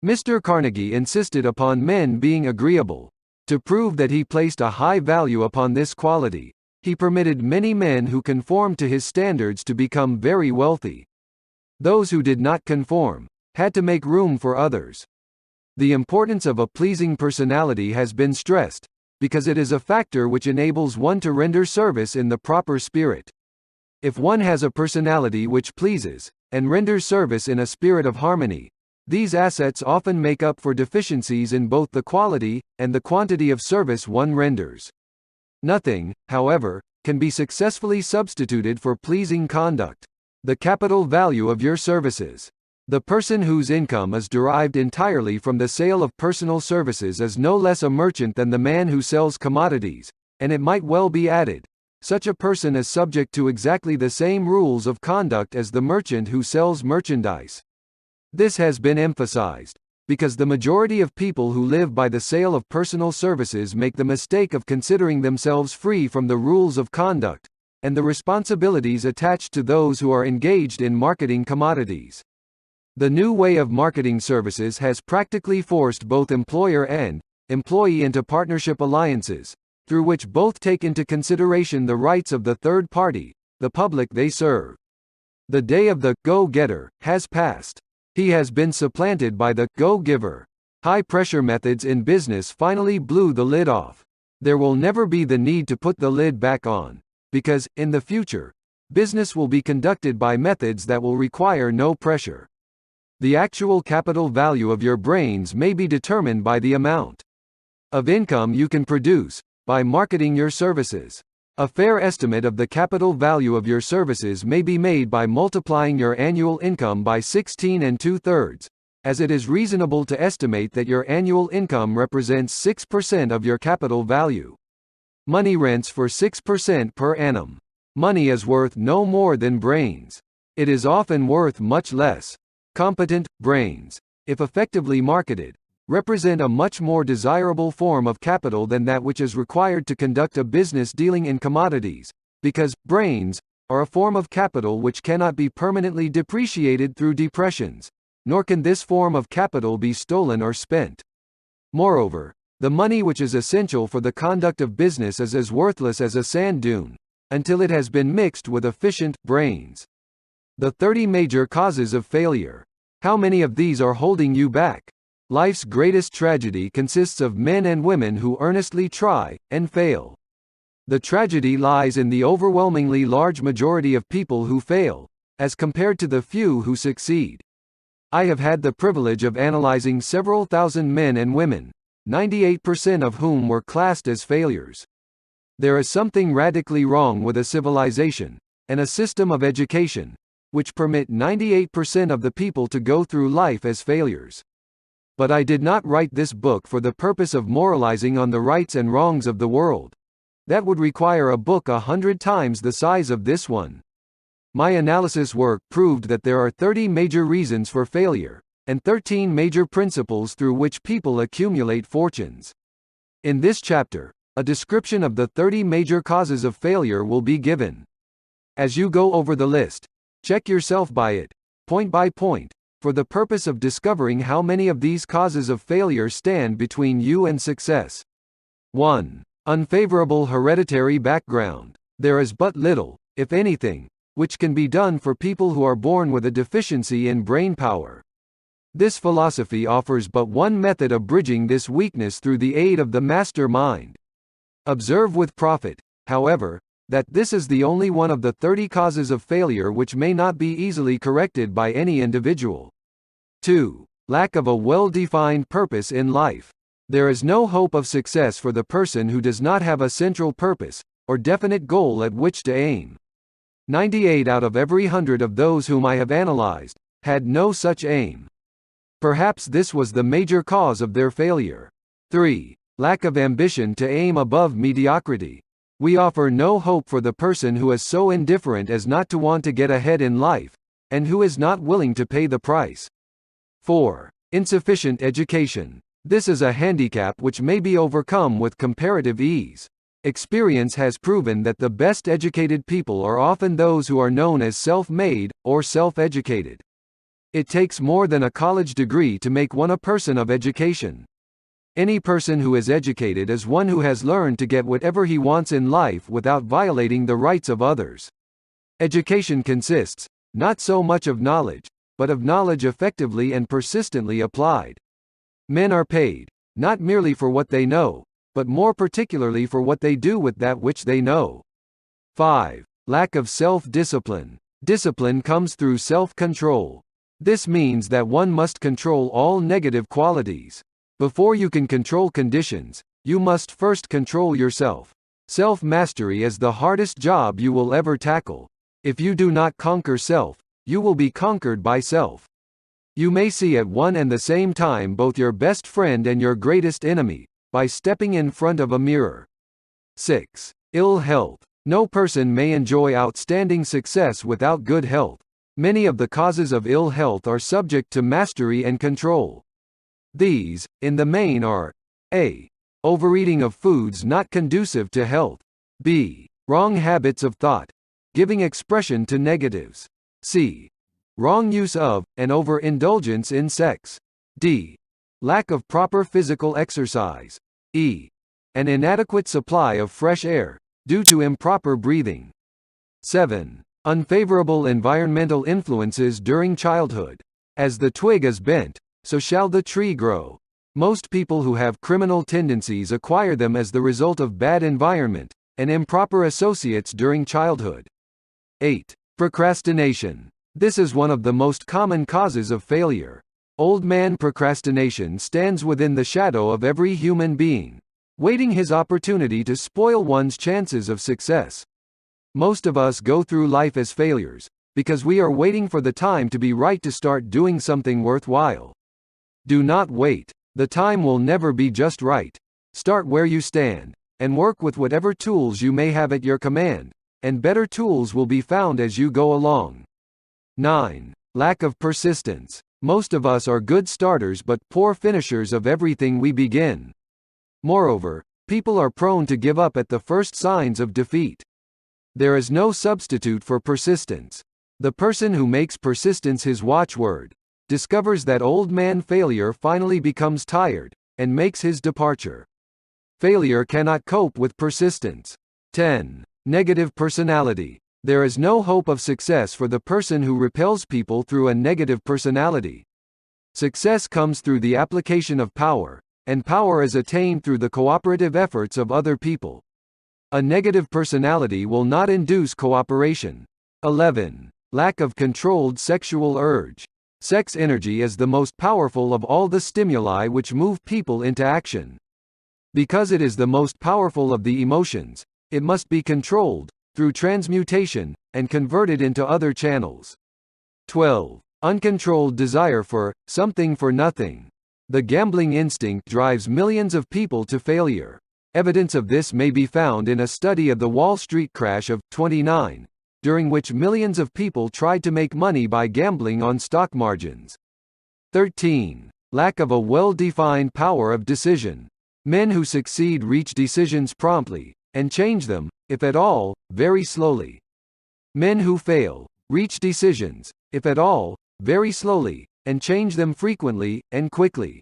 [SPEAKER 1] Mr. Carnegie insisted upon men being agreeable. To prove that he placed a high value upon this quality, he permitted many men who conformed to his standards to become very wealthy. Those who did not conform had to make room for others. The importance of a pleasing personality has been stressed, because it is a factor which enables one to render service in the proper spirit. If one has a personality which pleases, and renders service in a spirit of harmony, these assets often make up for deficiencies in both the quality and the quantity of service one renders. Nothing, however, can be successfully substituted for pleasing conduct. The capital value of your services. The person whose income is derived entirely from the sale of personal services is no less a merchant than the man who sells commodities, and it might well be added, such a person is subject to exactly the same rules of conduct as the merchant who sells merchandise. This has been emphasized, because the majority of people who live by the sale of personal services make the mistake of considering themselves free from the rules of conduct, and the responsibilities attached to those who are engaged in marketing commodities. The new way of marketing services has practically forced both employer and employee into partnership alliances, through which both take into consideration the rights of the third party, the public they serve. The day of the go-getter has passed. He has been supplanted by the go-giver. High-pressure methods in business finally blew the lid off. There will never be the need to put the lid back on, because, in the future, business will be conducted by methods that will require no pressure. The actual capital value of your brains may be determined by the amount of income you can produce by marketing your services. A fair estimate of the capital value of your services may be made by multiplying your annual income by 16 2/3, as it is reasonable to estimate that your annual income represents 6% of your capital value. Money rents for 6% per annum. Money is worth no more than brains. It is often worth much less. Competent brains, if effectively marketed, represent a much more desirable form of capital than that which is required to conduct a business dealing in commodities, because brains are a form of capital which cannot be permanently depreciated through depressions, nor can this form of capital be stolen or spent. Moreover, the money which is essential for the conduct of business is as worthless as a sand dune, until it has been mixed with efficient brains. The 30 major causes of failure. How many of these are holding you back? Life's greatest tragedy consists of men and women who earnestly try, and fail. The tragedy lies in the overwhelmingly large majority of people who fail, as compared to the few who succeed. I have had the privilege of analyzing several thousand men and women, 98% of whom were classed as failures. There is something radically wrong with a civilization, and a system of education, which permit 98% of the people to go through life as failures. But I did not write this book for the purpose of moralizing on the rights and wrongs of the world. That would require a book 100 times the size of this one. My analysis work proved that there are 30 major reasons for failure, and 13 major principles through which people accumulate fortunes. In this chapter, a description of the 30 major causes of failure will be given. As you go over the list, check yourself by it, point by point, for the purpose of discovering how many of these causes of failure stand between you and success. 1. Unfavorable hereditary background. There is but little, if anything, which can be done for people who are born with a deficiency in brain power. This philosophy offers but one method of bridging this weakness through the aid of the master mind. Observe with profit, however, that this is the only one of the 30 causes of failure which may not be easily corrected by any individual. 2. Lack of a well-defined purpose in life. There is no hope of success for the person who does not have a central purpose, or definite goal at which to aim. 98 out of every 100 of those whom I have analyzed had no such aim. Perhaps this was the major cause of their failure. 3. Lack of ambition to aim above mediocrity. We offer no hope for the person who is so indifferent as not to want to get ahead in life, and who is not willing to pay the price. 4. Insufficient education. This is a handicap which may be overcome with comparative ease. Experience has proven that the best educated people are often those who are known as self-made, or self-educated. It takes more than a college degree to make one a person of education. Any person who is educated is one who has learned to get whatever he wants in life without violating the rights of others. Education consists, not so much of knowledge, but of knowledge effectively and persistently applied. Men are paid, not merely for what they know, but more particularly for what they do with that which they know. 5. Lack of self-discipline. Discipline comes through self-control. This means that one must control all negative qualities. Before you can control conditions, you must first control yourself. Self-mastery is the hardest job you will ever tackle. If you do not conquer self, you will be conquered by self. You may see at one and the same time both your best friend and your greatest enemy, by stepping in front of a mirror. 6. Ill health. No person may enjoy outstanding success without good health. Many of the causes of ill health are subject to mastery and control. These, in the main are a. Overeating of foods not conducive to health. b. Wrong habits of thought, giving expression to negatives. c. Wrong use of, and overindulgence in sex. d. Lack of proper physical exercise. e. An inadequate supply of fresh air, due to improper breathing. 7. Unfavorable environmental influences during childhood. As the twig is bent, so shall the tree grow. Most people who have criminal tendencies acquire them as the result of bad environment, and improper associates during childhood. 8. Procrastination. This is one of the most common causes of failure. Old man procrastination stands within the shadow of every human being, waiting his opportunity to spoil one's chances of success. Most of us go through life as failures, because we are waiting for the time to be right to start doing something worthwhile. Do not wait. The time will never be just right. Start where you stand, and work with whatever tools you may have at your command, and better tools will be found as you go along. 9. Lack of persistence. Most of us are good starters but poor finishers of everything we begin. Moreover, people are prone to give up at the first signs of defeat. There is no substitute for persistence. The person who makes persistence his watchword discovers that old man failure finally becomes tired, and makes his departure. Failure cannot cope with persistence. 10. Negative personality. There is no hope of success for the person who repels people through a negative personality. Success comes through the application of power, and power is attained through the cooperative efforts of other people. A negative personality will not induce cooperation. 11. Lack of controlled sexual urge. Sex energy is the most powerful of all the stimuli which move people into action. Because it is the most powerful of the emotions, it must be controlled, through transmutation, and converted into other channels. 12. Uncontrolled desire for something for nothing. The gambling instinct drives millions of people to failure. Evidence of this may be found in a study of the Wall Street crash of '29, during which millions of people tried to make money by gambling on stock margins. 13. Lack of a well-defined power of decision. Men who succeed reach decisions promptly, and change them, if at all, very slowly. Men who fail reach decisions, if at all, very slowly, and change them frequently and quickly.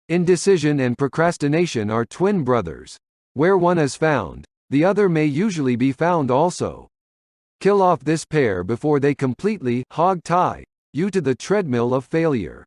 [SPEAKER 1] Indecision and procrastination are twin brothers. Where one is found, the other may usually be found also. Kill off this pair before they completely hog-tie you to the treadmill of failure.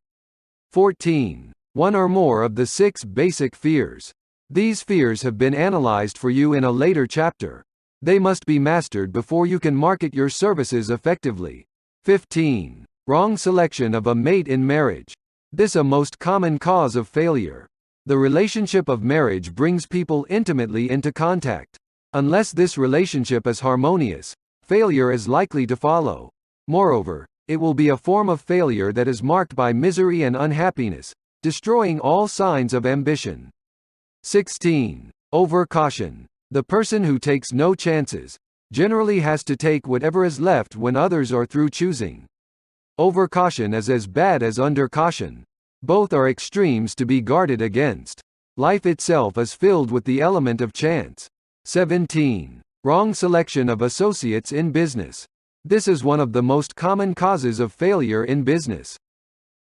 [SPEAKER 1] 14. One or more of the 6 basic fears. These fears have been analyzed for you in a later chapter. They must be mastered before you can market your services effectively. 15. Wrong selection of a mate in marriage. This is a most common cause of failure. The relationship of marriage brings people intimately into contact. Unless this relationship is harmonious, failure is likely to follow. Moreover, it will be a form of failure that is marked by misery and unhappiness, destroying all signs of ambition. 16. Overcaution. The person who takes no chances generally has to take whatever is left when others are through choosing. Overcaution is as bad as undercaution. Both are extremes to be guarded against. Life itself is filled with the element of chance. 17. Wrong selection of associates in business. This is one of the most common causes of failure in business.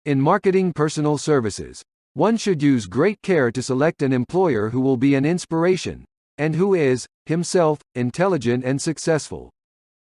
[SPEAKER 1] In marketing personal services, one should use great care to select an employer who will be an inspiration, and who is, himself, intelligent and successful.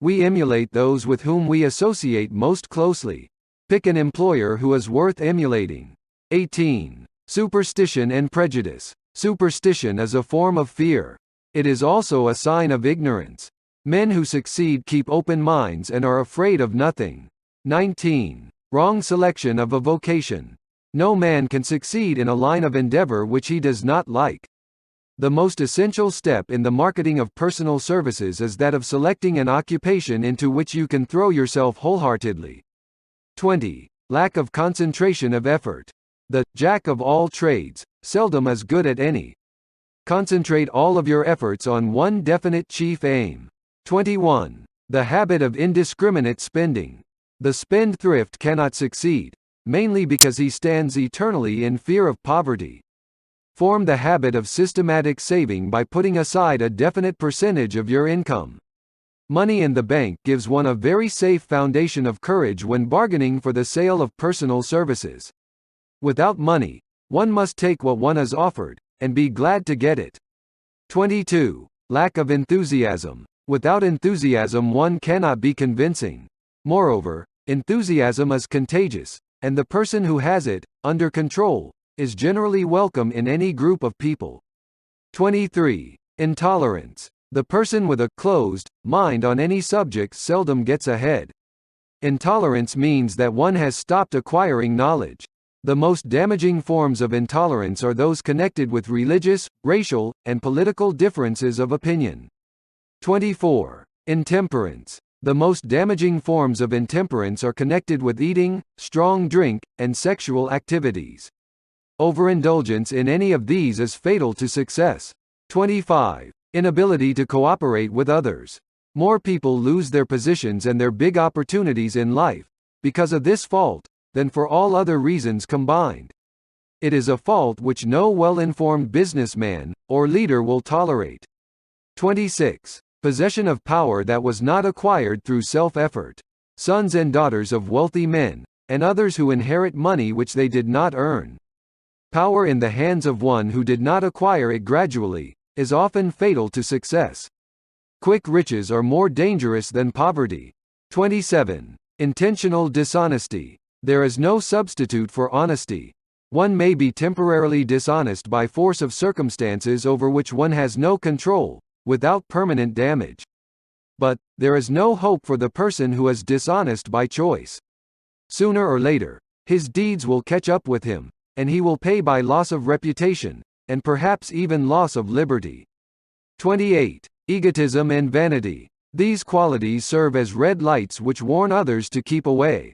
[SPEAKER 1] We emulate those with whom we associate most closely. Pick an employer who is worth emulating. 18. Superstition and prejudice. Superstition is a form of fear. It is also a sign of ignorance. Men who succeed keep open minds and are afraid of nothing. 19. Wrong selection of a vocation. No man can succeed in a line of endeavor which he does not like. The most essential step in the marketing of personal services is that of selecting an occupation into which you can throw yourself wholeheartedly. 20. Lack of concentration of effort. The jack of all trades seldom is good at any. Concentrate all of your efforts on one definite chief aim. 21. The habit of indiscriminate spending. The spendthrift cannot succeed, mainly because he stands eternally in fear of poverty. Form the habit of systematic saving by putting aside a definite percentage of your income. Money in the bank gives one a very safe foundation of courage when bargaining for the sale of personal services. Without money, one must take what one is offered, and be glad to get it. 22. Lack of enthusiasm. Without enthusiasm one cannot be convincing. Moreover, enthusiasm is contagious, and the person who has it, under control, is generally welcome in any group of people. 23. Intolerance. The person with a closed mind on any subject seldom gets ahead. Intolerance means that one has stopped acquiring knowledge. The most damaging forms of intolerance are those connected with religious, racial, and political differences of opinion. 24. Intemperance. The most damaging forms of intemperance are connected with eating, strong drink, and sexual activities. Overindulgence in any of these is fatal to success. 25. Inability to cooperate with others. More people lose their positions and their big opportunities in life because of this fault than for all other reasons combined. It is a fault which no well-informed businessman or leader will tolerate. 26. Possession of power that was not acquired through self-effort. Sons and daughters of wealthy men, and others who inherit money which they did not earn. Power in the hands of one who did not acquire it gradually is often fatal to success. Quick riches are more dangerous than poverty. 27. Intentional dishonesty. There is no substitute for honesty. One may be temporarily dishonest by force of circumstances over which one has no control, without permanent damage. But, there is no hope for the person who is dishonest by choice. Sooner or later, his deeds will catch up with him, and he will pay by loss of reputation, and perhaps even loss of liberty. 28. Egotism and vanity. These qualities serve as red lights which warn others to keep away.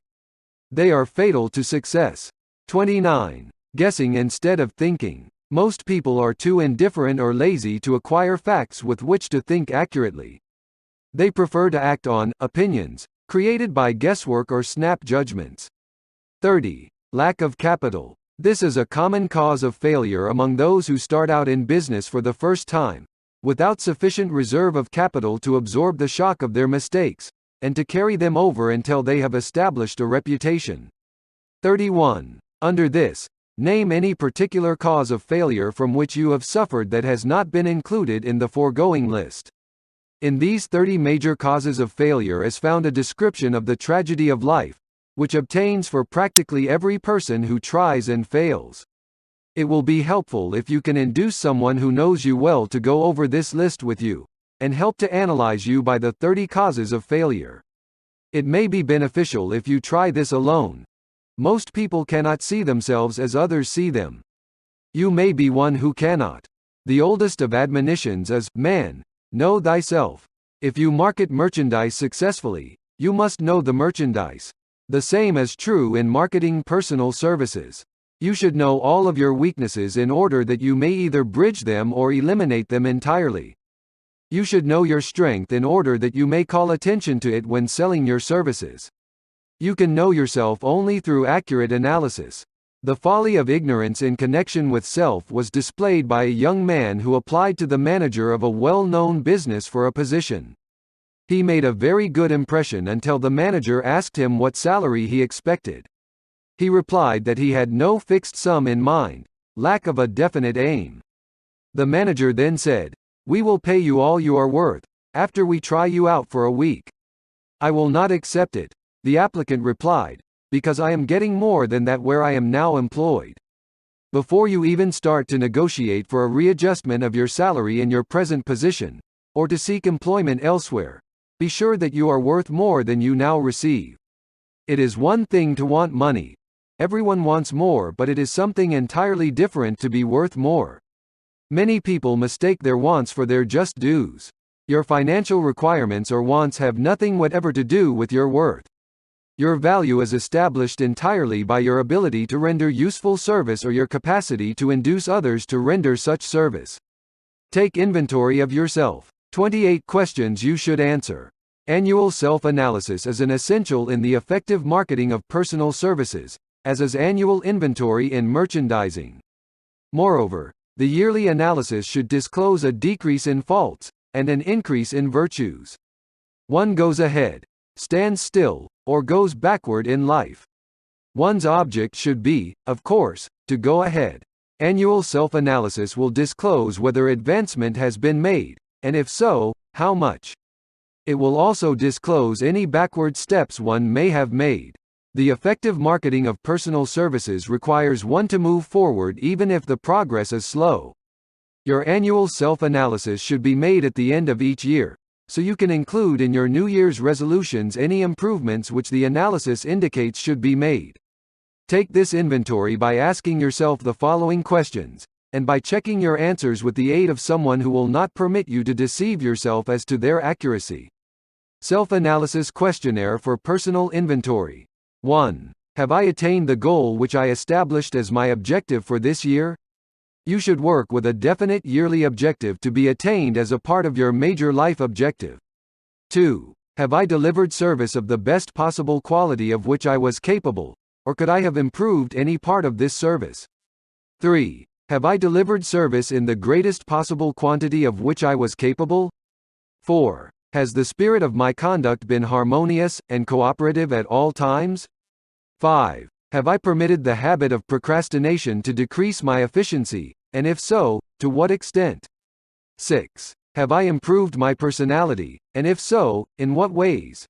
[SPEAKER 1] They are fatal to success. 29. Guessing instead of thinking. Most people are too indifferent or lazy to acquire facts with which to think accurately. They prefer to act on opinions created by guesswork or snap judgments. 30. Lack of capital. This is a common cause of failure among those who start out in business for the first time, without sufficient reserve of capital to absorb the shock of their mistakes, and to carry them over until they have established a reputation. 31. Under this, name any particular cause of failure from which you have suffered that has not been included in the foregoing list. In these 30 major causes of failure is found a description of the tragedy of life, which obtains for practically every person who tries and fails. It will be helpful if you can induce someone who knows you well to go over this list with you, and help to analyze you by the 30 causes of failure. It may be beneficial if you try this alone. Most people cannot see themselves as others see them. You may be one who cannot. The oldest of admonitions is, "Man, know thyself." If you market merchandise successfully, you must know the merchandise. The same is true in marketing personal services. You should know all of your weaknesses in order that you may either bridge them or eliminate them entirely. You should know your strength in order that you may call attention to it when selling your services. You can know yourself only through accurate analysis. The folly of ignorance in connection with self was displayed by a young man who applied to the manager of a well-known business for a position. He made a very good impression until the manager asked him what salary he expected. He replied that he had no fixed sum in mind, lack of a definite aim. The manager then said, "We will pay you all you are worth, after we try you out for a week." "I will not accept it," the applicant replied, "because I am getting more than that where I am now employed." Before you even start to negotiate for a readjustment of your salary in your present position, or to seek employment elsewhere, be sure that you are worth more than you now receive. It is one thing to want money. Everyone wants more, but it is something entirely different to be worth more. Many people mistake their wants for their just dues. Your financial requirements or wants have nothing whatever to do with your worth. Your value is established entirely by your ability to render useful service or your capacity to induce others to render such service. Take inventory of yourself. 28 questions you should answer. Annual self-analysis is an essential in the effective marketing of personal services, as is annual inventory in merchandising. Moreover, the yearly analysis should disclose a decrease in faults, and an increase in virtues. One goes ahead, stands still, or goes backward in life. One's object should be, of course, to go ahead. Annual self-analysis will disclose whether advancement has been made, and if so, how much. It will also disclose any backward steps one may have made. The effective marketing of personal services requires one to move forward even if the progress is slow. Your annual self-analysis should be made at the end of each year, so you can include in your New Year's resolutions any improvements which the analysis indicates should be made. Take this inventory by asking yourself the following questions, and by checking your answers with the aid of someone who will not permit you to deceive yourself as to their accuracy. Self-analysis questionnaire for personal inventory. 1. Have I attained the goal which I established as my objective for this year? You should work with a definite yearly objective to be attained as a part of your major life objective. 2. Have I delivered service of the best possible quality of which I was capable, or could I have improved any part of this service? 3. Have I delivered service in the greatest possible quantity of which I was capable? 4. Has the spirit of my conduct been harmonious and cooperative at all times? 5. Have I permitted the habit of procrastination to decrease my efficiency, and if so, to what extent? 6. Have I improved my personality, and if so, in what ways?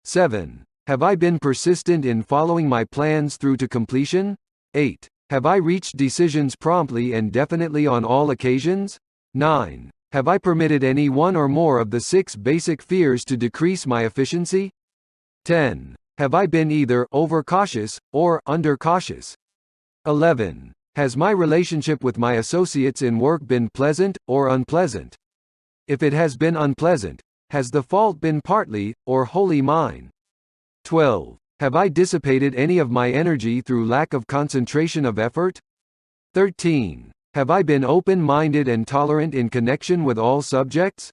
[SPEAKER 1] 7. Have I been persistent in following my plans through to completion? 8. Have I reached decisions promptly and definitely on all occasions? 9. Have I permitted any one or more of the 6 basic fears to decrease my efficiency? 10. Have I been either overcautious or undercautious? 11. Has my relationship with my associates in work been pleasant or unpleasant? If it has been unpleasant, has the fault been partly or wholly mine? 12. Have I dissipated any of my energy through lack of concentration of effort? 13. Have I been open-minded and tolerant in connection with all subjects?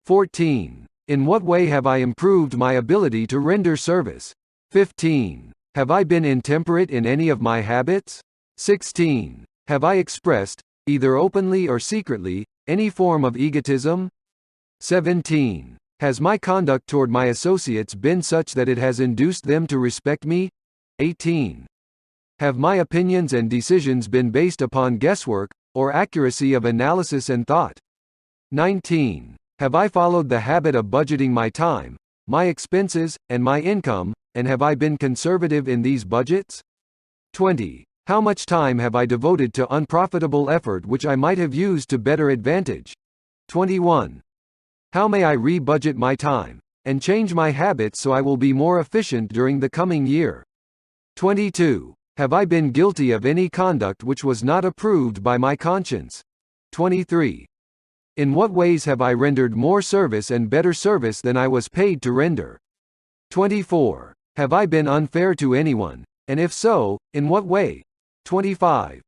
[SPEAKER 1] 14. In what way have I improved my ability to render service? 15. Have I been intemperate in any of my habits? 16. Have I expressed, either openly or secretly, any form of egotism? 17. Has my conduct toward my associates been such that it has induced them to respect me? 18. Have my opinions and decisions been based upon guesswork, or accuracy of analysis and thought? 19. Have I followed the habit of budgeting my time, my expenses, and my income, and have I been conservative in these budgets? 20. How much time have I devoted to unprofitable effort which I might have used to better advantage? 21. How may I re-budget my time, and change my habits so I will be more efficient during the coming year? 22. Have I been guilty of any conduct which was not approved by my conscience? 23. In what ways have I rendered more service and better service than I was paid to render? 24. Have I been unfair to anyone, and if so, in what way? 25.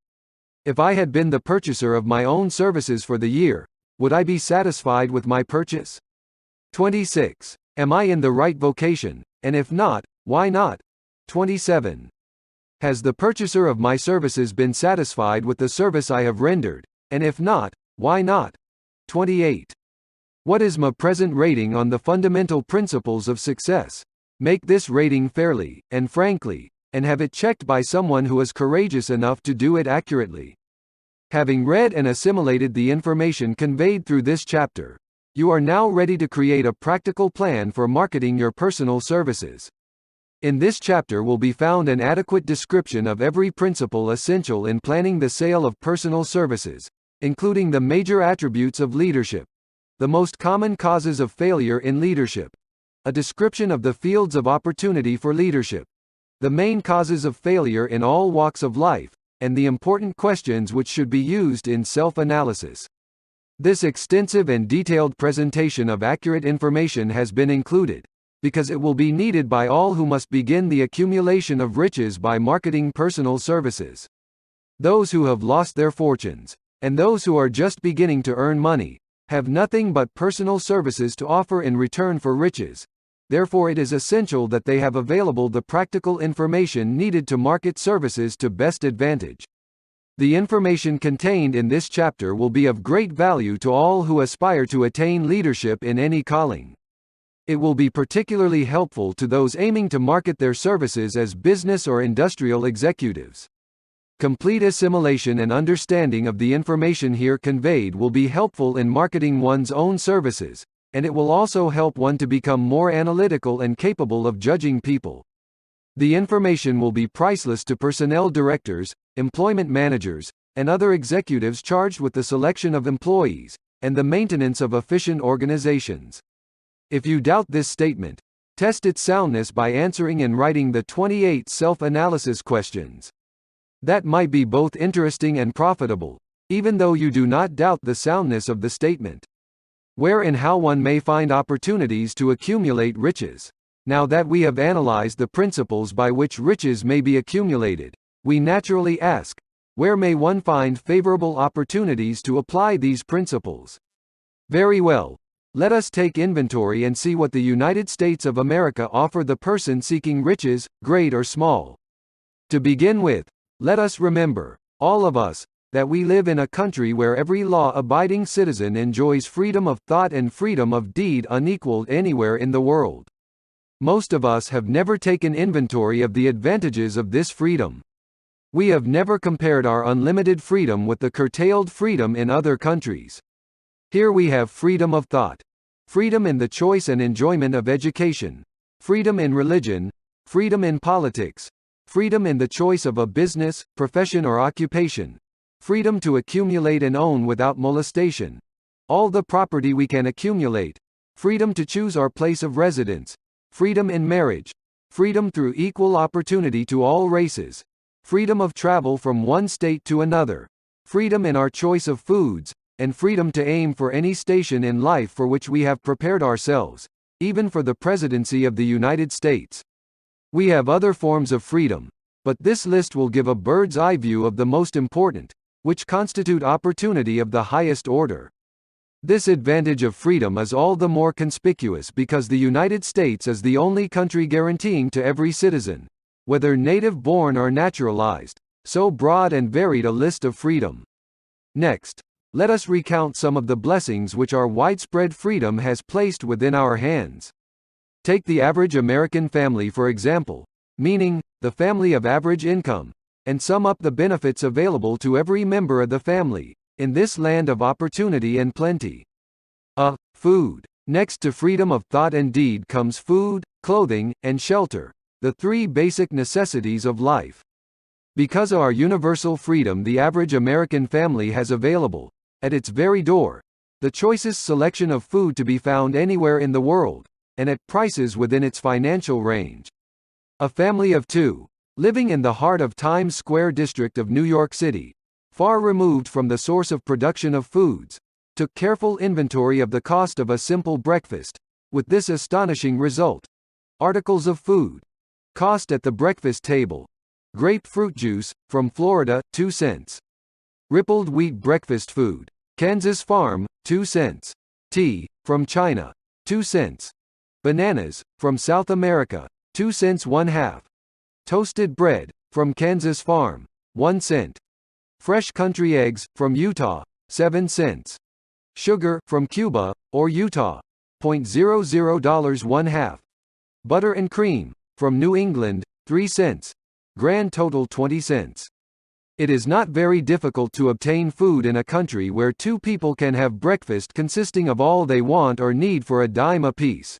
[SPEAKER 1] If I had been the purchaser of my own services for the year, would I be satisfied with my purchase? 26. Am I in the right vocation, and if not, why not? 27. Has the purchaser of my services been satisfied with the service I have rendered, and if not, why not? 28. What is my present rating on the fundamental principles of success? Make this rating fairly, and frankly, and have it checked by someone who is courageous enough to do it accurately. Having read and assimilated the information conveyed through this chapter, you are now ready to create a practical plan for marketing your personal services. In this chapter will be found an adequate description of every principle essential in planning the sale of personal services, including the major attributes of leadership, the most common causes of failure in leadership, a description of the fields of opportunity for leadership, the main causes of failure in all walks of life, and the important questions which should be used in self-analysis. This extensive and detailed presentation of accurate information has been included, because it will be needed by all who must begin the accumulation of riches by marketing personal services. Those who have lost their fortunes, and those who are just beginning to earn money, have nothing but personal services to offer in return for riches. Therefore it is essential that they have available the practical information needed to market services to best advantage. The information contained in this chapter will be of great value to all who aspire to attain leadership in any calling. It will be particularly helpful to those aiming to market their services as business or industrial executives. Complete assimilation and understanding of the information here conveyed will be helpful in marketing one's own services, and it will also help one to become more analytical and capable of judging people. The information will be priceless to personnel directors, employment managers, and other executives charged with the selection of employees, and the maintenance of efficient organizations. If you doubt this statement, test its soundness by answering and writing the 28 self-analysis questions. That might be both interesting and profitable, even though you do not doubt the soundness of the statement. Where and how one may find opportunities to accumulate riches. Now that we have analyzed the principles by which riches may be accumulated, we naturally ask, where may one find favorable opportunities to apply these principles? Very well. Let us take inventory and see what the United States of America offer the person seeking riches, great or small. To begin with, let us remember, all of us, that we live in a country where every law-abiding citizen enjoys freedom of thought and freedom of deed unequaled anywhere in the world. Most of us have never taken inventory of the advantages of this freedom. We have never compared our unlimited freedom with the curtailed freedom in other countries. Here we have freedom of thought, freedom in the choice and enjoyment of education, freedom in religion, freedom in politics, freedom in the choice of a business, profession or occupation, freedom to accumulate and own without molestation, all the property we can accumulate, freedom to choose our place of residence, freedom in marriage, freedom through equal opportunity to all races, freedom of travel from one state to another, freedom in our choice of foods, and freedom to aim for any station in life for which we have prepared ourselves, even for the presidency of the United States. We have other forms of freedom, but this list will give a bird's eye view of the most important, which constitute opportunity of the highest order. This advantage of freedom is all the more conspicuous because the United States is the only country guaranteeing to every citizen, whether native-born or naturalized, so broad and varied a list of freedom. Next, let us recount some of the blessings which our widespread freedom has placed within our hands. Take the average American family for example, meaning, the family of average income, and sum up the benefits available to every member of the family, in this land of opportunity and plenty. Food. Next to freedom of thought and deed comes food, clothing, and shelter, the three basic necessities of life. Because of our universal freedom the average American family has available, at its very door, the choicest selection of food to be found anywhere in the world, and at prices within its financial range. A family of two, living in the heart of Times Square district of New York City, far removed from the source of production of foods, took careful inventory of the cost of a simple breakfast, with this astonishing result. Articles of food. Cost at the breakfast table. Grapefruit juice, from Florida, 2 cents. Rippled wheat breakfast food. Kansas Farm, 2 cents. Tea, from China, 2 cents. Bananas, from South America, 2 cents 1/2. Toasted bread, from Kansas Farm, 1 cent. Fresh country eggs, from Utah, 7 cents. Sugar, from Cuba, or Utah, $0.00 1/2. Butter and cream, from New England, 3 cents. Grand total 20 cents. It is not very difficult to obtain food in a country where two people can have breakfast consisting of all they want or need for a dime apiece.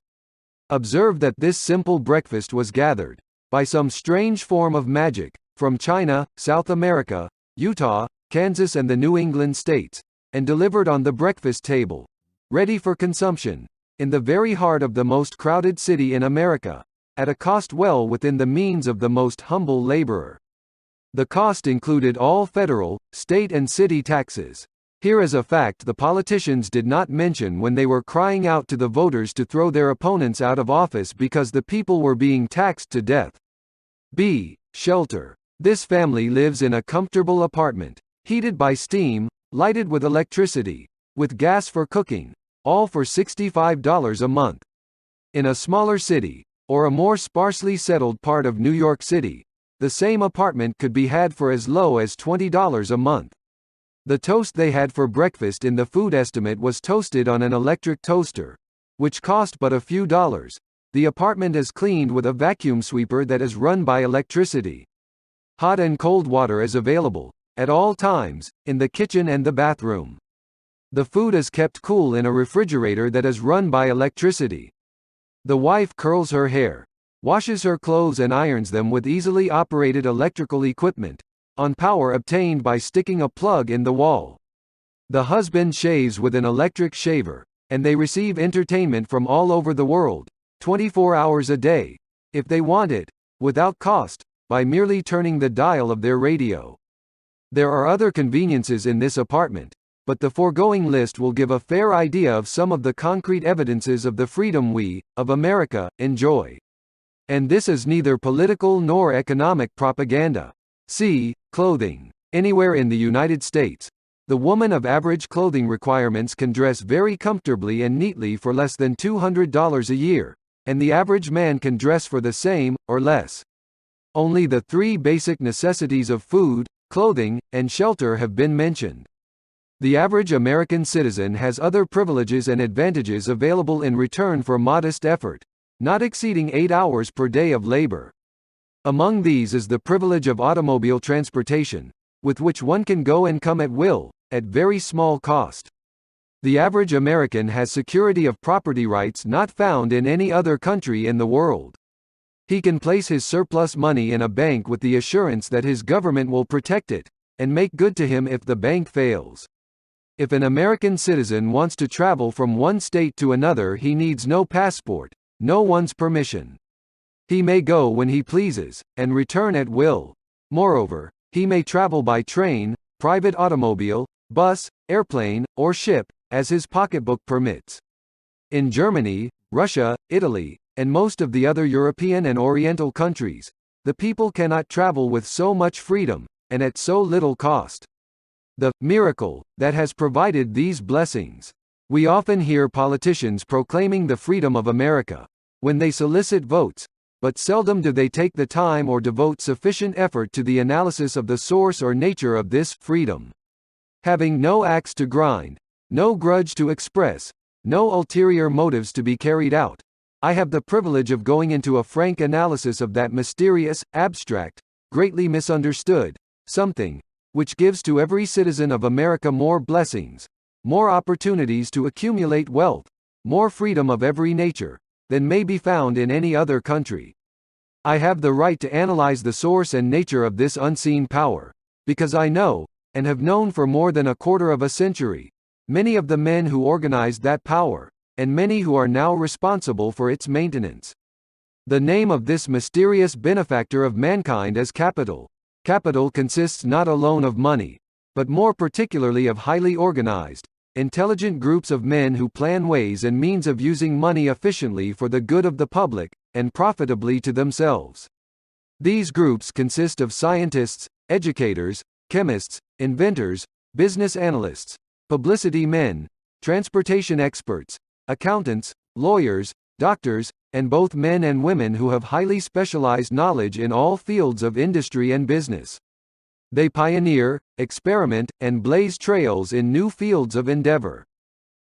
[SPEAKER 1] Observe that this simple breakfast was gathered, by some strange form of magic, from China, South America, Utah, Kansas and the New England states, and delivered on the breakfast table, ready for consumption, in the very heart of the most crowded city in America, at a cost well within the means of the most humble laborer. The cost included all federal, state and city taxes. Here is a fact the politicians did not mention when they were crying out to the voters to throw their opponents out of office because the people were being taxed to death. B. Shelter. This family lives in a comfortable apartment, heated by steam, lighted with electricity, with gas for cooking, all for $65 a month. In a smaller city, or a more sparsely settled part of New York City, the same apartment could be had for as low as $20 a month. The toast they had for breakfast in the food estimate was toasted on an electric toaster, which cost but a few dollars. The apartment is cleaned with a vacuum sweeper that is run by electricity. Hot and cold water is available, at all times, in the kitchen and the bathroom. The food is kept cool in a refrigerator that is run by electricity. The wife curls her hair, washes her clothes and irons them with easily operated electrical equipment, on power obtained by sticking a plug in the wall. The husband shaves with an electric shaver, and they receive entertainment from all over the world, 24 hours a day, if they want it, without cost, by merely turning the dial of their radio. There are other conveniences in this apartment, but the foregoing list will give a fair idea of some of the concrete evidences of the freedom we, of America, enjoy. And this is neither political nor economic propaganda. C. Clothing. Anywhere in the United States, the woman of average clothing requirements can dress very comfortably and neatly for less than $200 a year, and the average man can dress for the same, or less. Only the three basic necessities of food, clothing, and shelter have been mentioned. The average American citizen has other privileges and advantages available in return for modest effort, not exceeding 8 hours per day of labor. Among these is the privilege of automobile transportation, with which one can go and come at will, at very small cost. The average American has security of property rights not found in any other country in the world. He can place his surplus money in a bank with the assurance that his government will protect it, and make good to him if the bank fails. If an American citizen wants to travel from one state to another, he needs no passport, no one's permission. He may go when he pleases, and return at will. Moreover, he may travel by train, private automobile, bus, airplane, or ship, as his pocketbook permits. In Germany, Russia, Italy, and most of the other European and Oriental countries, the people cannot travel with so much freedom, and at so little cost. The miracle that has provided these blessings. We often hear politicians proclaiming the freedom of America when they solicit votes, but seldom do they take the time or devote sufficient effort to the analysis of the source or nature of this freedom. Having no axe to grind, no grudge to express, no ulterior motives to be carried out, I have the privilege of going into a frank analysis of that mysterious, abstract, greatly misunderstood something, which gives to every citizen of America more blessings, more opportunities to accumulate wealth, more freedom of every nature, than may be found in any other country. I have the right to analyze the source and nature of this unseen power, because I know, and have known for more than a quarter of a century, many of the men who organized that power, and many who are now responsible for its maintenance. The name of this mysterious benefactor of mankind is capital. Capital consists not alone of money, but more particularly of highly organized, intelligent groups of men who plan ways and means of using money efficiently for the good of the public, and profitably to themselves. These groups consist of scientists, educators, chemists, inventors, business analysts, publicity men, transportation experts, accountants, lawyers, doctors, and both men and women who have highly specialized knowledge in all fields of industry and business. They pioneer, experiment, and blaze trails in new fields of endeavor.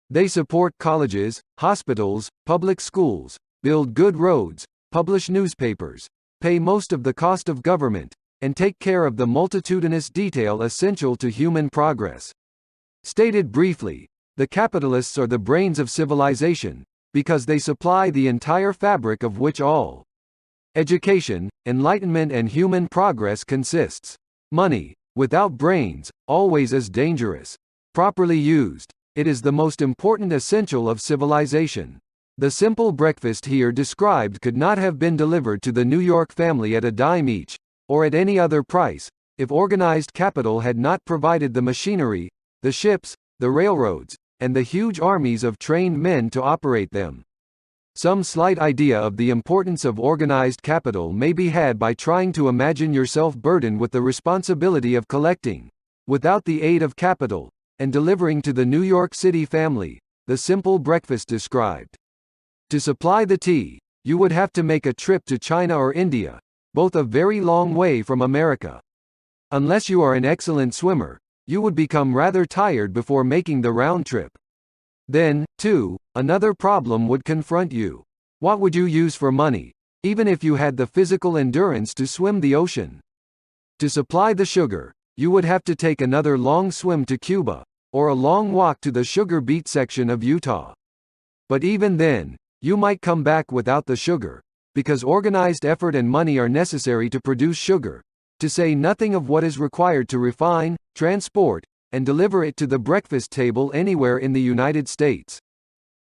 [SPEAKER 1] They support colleges, hospitals, public schools, build good roads, publish newspapers, pay most of the cost of government, and take care of the multitudinous detail essential to human progress. Stated briefly, the capitalists are the brains of civilization, because they supply the entire fabric of which all education, enlightenment and human progress consists. Money, without brains, always is dangerous. Properly used, it is the most important essential of civilization. The simple breakfast here described could not have been delivered to the New York family at a dime each, or at any other price, if organized capital had not provided the machinery, the ships, the railroads, and the huge armies of trained men to operate them. Some slight idea of the importance of organized capital may be had by trying to imagine yourself burdened with the responsibility of collecting, without the aid of capital, and delivering to the New York City family, the simple breakfast described. To supply the tea, you would have to make a trip to China or India, both a very long way from America. Unless you are an excellent swimmer, you would become rather tired before making the round trip. Then, too, another problem would confront you. What would you use for money, even if you had the physical endurance to swim the ocean? To supply the sugar, you would have to take another long swim to Cuba, or a long walk to the sugar beet section of Utah. But even then, you might come back without the sugar, because organized effort and money are necessary to produce sugar, to say nothing of what is required to refine, transport, and deliver it to the breakfast table anywhere in the United States.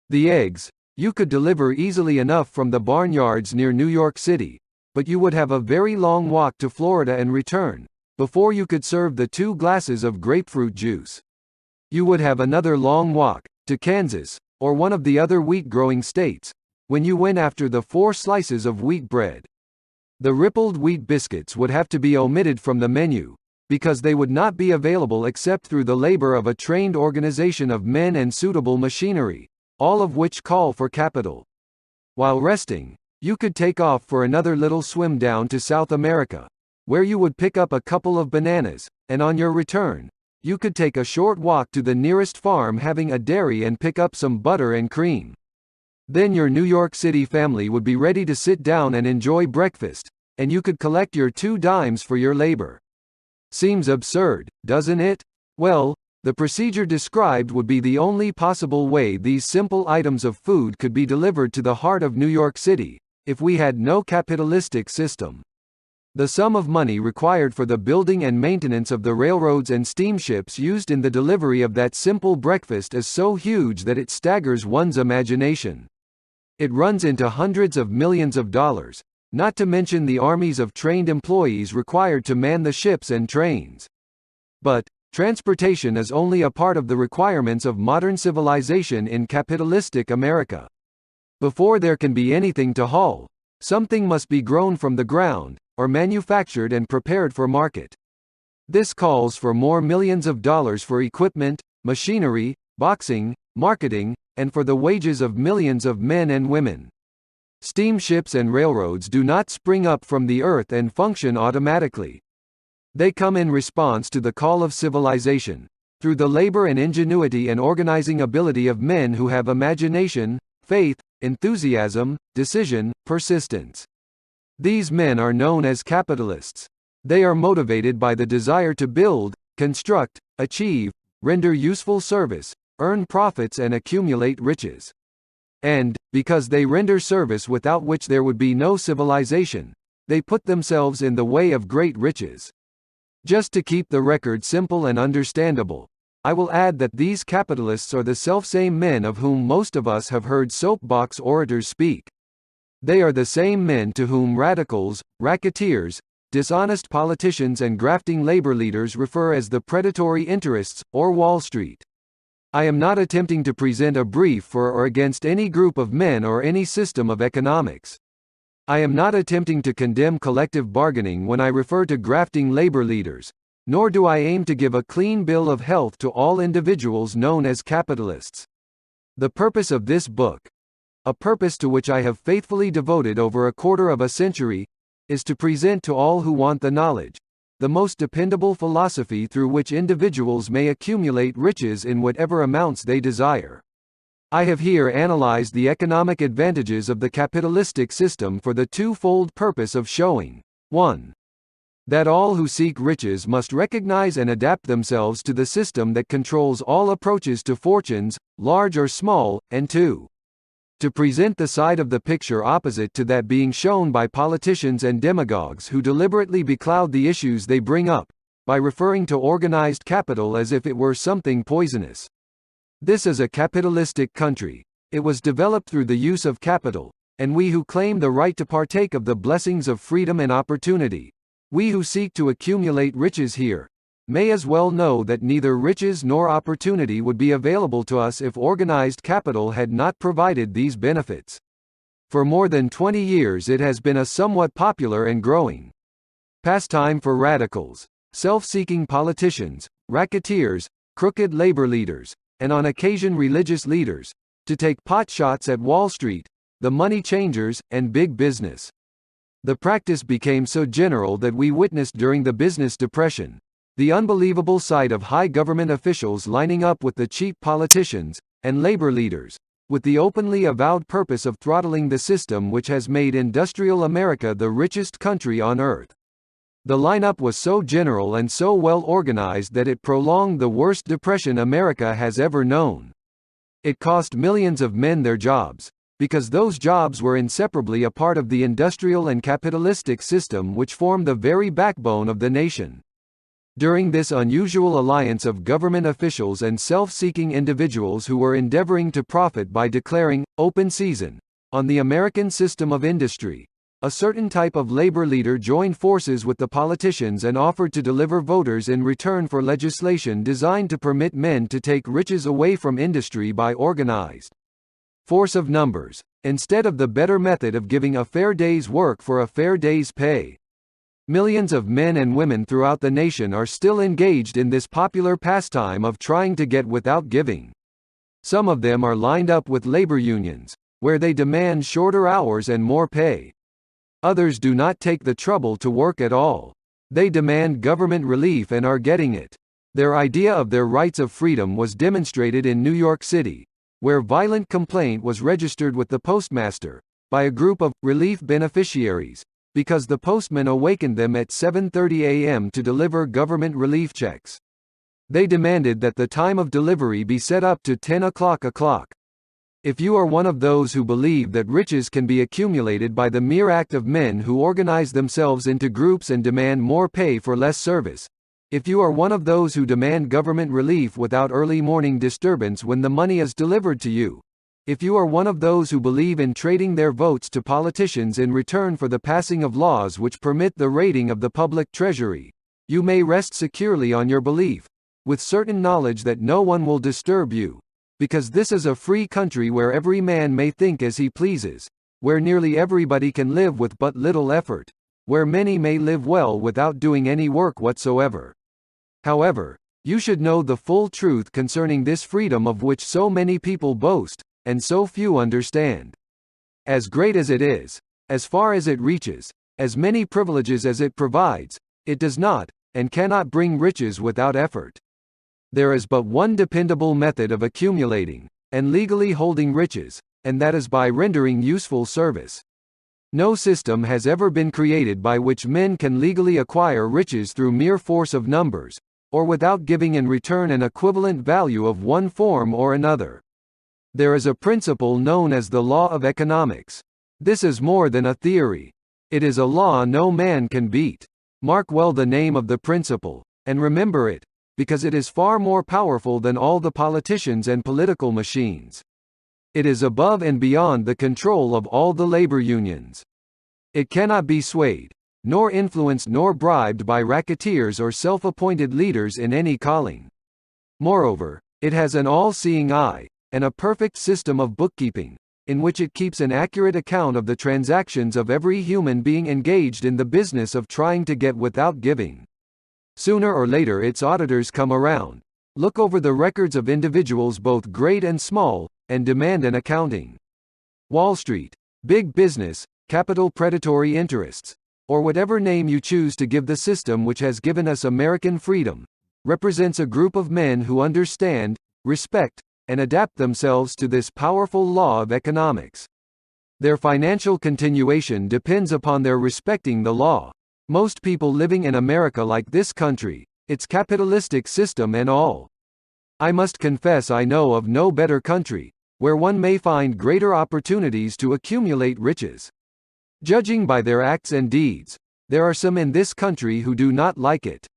[SPEAKER 1] The eggs, you could deliver easily enough from the barnyards near New York City, but you would have a very long walk to Florida and return, before you could serve the 2 glasses of grapefruit juice. You would have another long walk, to Kansas, or one of the other wheat-growing states, when you went after the 4 slices of wheat bread. The rippled wheat biscuits would have to be omitted from the menu, because they would not be available except through the labor of a trained organization of men and suitable machinery, all of which call for capital. While resting, you could take off for another little swim down to South America, where you would pick up a couple of bananas, and on your return, you could take a short walk to the nearest farm having a dairy and pick up some butter and cream. Then your New York City family would be ready to sit down and enjoy breakfast, and you could collect your 2 dimes for your labor. Seems absurd, doesn't it? Well, the procedure described would be the only possible way these simple items of food could be delivered to the heart of New York City, if we had no capitalistic system. The sum of money required for the building and maintenance of the railroads and steamships used in the delivery of that simple breakfast is so huge that it staggers one's imagination. It runs into hundreds of millions of dollars, not to mention the armies of trained employees required to man the ships and trains. But transportation is only a part of the requirements of modern civilization in capitalistic America. Before there can be anything to haul, something must be grown from the ground, or manufactured and prepared for market. This calls for more millions of dollars for equipment, machinery, boxing, marketing, and for the wages of millions of men and women. Steamships and railroads do not spring up from the earth and function automatically. They come in response to the call of civilization, through the labor and ingenuity and organizing ability of men who have imagination, faith, enthusiasm, decision, persistence. These men are known as capitalists. They are motivated by the desire to build, construct, achieve, render useful service, earn profits and accumulate riches. And, because they render service without which there would be no civilization, they put themselves in the way of great riches. Just to keep the record simple and understandable, I will add that these capitalists are the selfsame men of whom most of us have heard soapbox orators speak. They are the same men to whom radicals, racketeers, dishonest politicians and grafting labor leaders refer as the predatory interests, or Wall Street. I am not attempting to present a brief for or against any group of men or any system of economics. I am not attempting to condemn collective bargaining when I refer to grafting labor leaders, nor do I aim to give a clean bill of health to all individuals known as capitalists. The purpose of this book, a purpose to which I have faithfully devoted over a quarter of a century, is to present to all who want the knowledge, the most dependable philosophy through which individuals may accumulate riches in whatever amounts they desire. I have here analyzed the economic advantages of the capitalistic system for the twofold purpose of showing, 1. That all who seek riches must recognize and adapt themselves to the system that controls all approaches to fortunes, large or small, and 2. To present the side of the picture opposite to that being shown by politicians and demagogues who deliberately becloud the issues they bring up, by referring to organized capital as if it were something poisonous. This is a capitalistic country. It was developed through the use of capital, and we who claim the right to partake of the blessings of freedom and opportunity, we who seek to accumulate riches here, may as well know that neither riches nor opportunity would be available to us if organized capital had not provided these benefits. For more than 20 years it has been a somewhat popular and growing pastime for radicals, self-seeking politicians, racketeers, crooked labor leaders, and on occasion religious leaders, to take potshots at Wall Street, the money changers, and big business. The practice became so general that we witnessed during the business depression the unbelievable sight of high government officials lining up with the cheap politicians and labor leaders, with the openly avowed purpose of throttling the system which has made industrial America the richest country on earth. The lineup was so general and so well organized that it prolonged the worst depression America has ever known. It cost millions of men their jobs, because those jobs were inseparably a part of the industrial and capitalistic system which formed the very backbone of the nation. During this unusual alliance of government officials and self-seeking individuals who were endeavoring to profit by declaring open season on the American system of industry, a certain type of labor leader joined forces with the politicians and offered to deliver voters in return for legislation designed to permit men to take riches away from industry by organized force of numbers, instead of the better method of giving a fair day's work for a fair day's pay. Millions of men and women throughout the nation are still engaged in this popular pastime of trying to get without giving. Some of them are lined up with labor unions, where they demand shorter hours and more pay. Others do not take the trouble to work at all. They demand government relief and are getting it. Their idea of their rights of freedom was demonstrated in New York City, where violent complaint was registered with the postmaster by a group of relief beneficiaries, because the postman awakened them at 7:30 a.m. to deliver government relief checks. They demanded that the time of delivery be set up to 10 o'clock. If you are one of those who believe that riches can be accumulated by the mere act of men who organize themselves into groups and demand more pay for less service, if you are one of those who demand government relief without early morning disturbance when the money is delivered to you, if you are one of those who believe in trading their votes to politicians in return for the passing of laws which permit the raiding of the public treasury, you may rest securely on your belief, with certain knowledge that no one will disturb you. Because this is a free country where every man may think as he pleases, where nearly everybody can live with but little effort, where many may live well without doing any work whatsoever. However, you should know the full truth concerning this freedom of which so many people boast, and so few understand. As great as it is, as far as it reaches, as many privileges as it provides, it does not, and cannot bring riches without effort. There is but one dependable method of accumulating, and legally holding riches, and that is by rendering useful service. No system has ever been created by which men can legally acquire riches through mere force of numbers, or without giving in return an equivalent value of one form or another. There is a principle known as the law of economics. This is more than a theory. It is a law no man can beat. Mark well the name of the principle, and remember it, because it is far more powerful than all the politicians and political machines. It is above and beyond the control of all the labor unions. It cannot be swayed, nor influenced nor bribed by racketeers or self-appointed leaders in any calling. Moreover, it has an all-seeing eye, and a perfect system of bookkeeping, in which it keeps an accurate account of the transactions of every human being engaged in the business of trying to get without giving. Sooner or later its auditors come around, look over the records of individuals both great and small, and demand an accounting. Wall Street, big business, capital predatory interests, or whatever name you choose to give the system which has given us American freedom, represents a group of men who understand, respect, and adapt themselves to this powerful law of economics. Their financial continuation depends upon their respecting the law. Most people living in America like this country, its capitalistic system and all. I must confess I know of no better country, where one may find greater opportunities to accumulate riches. Judging by their acts and deeds, there are some in this country who do not like it.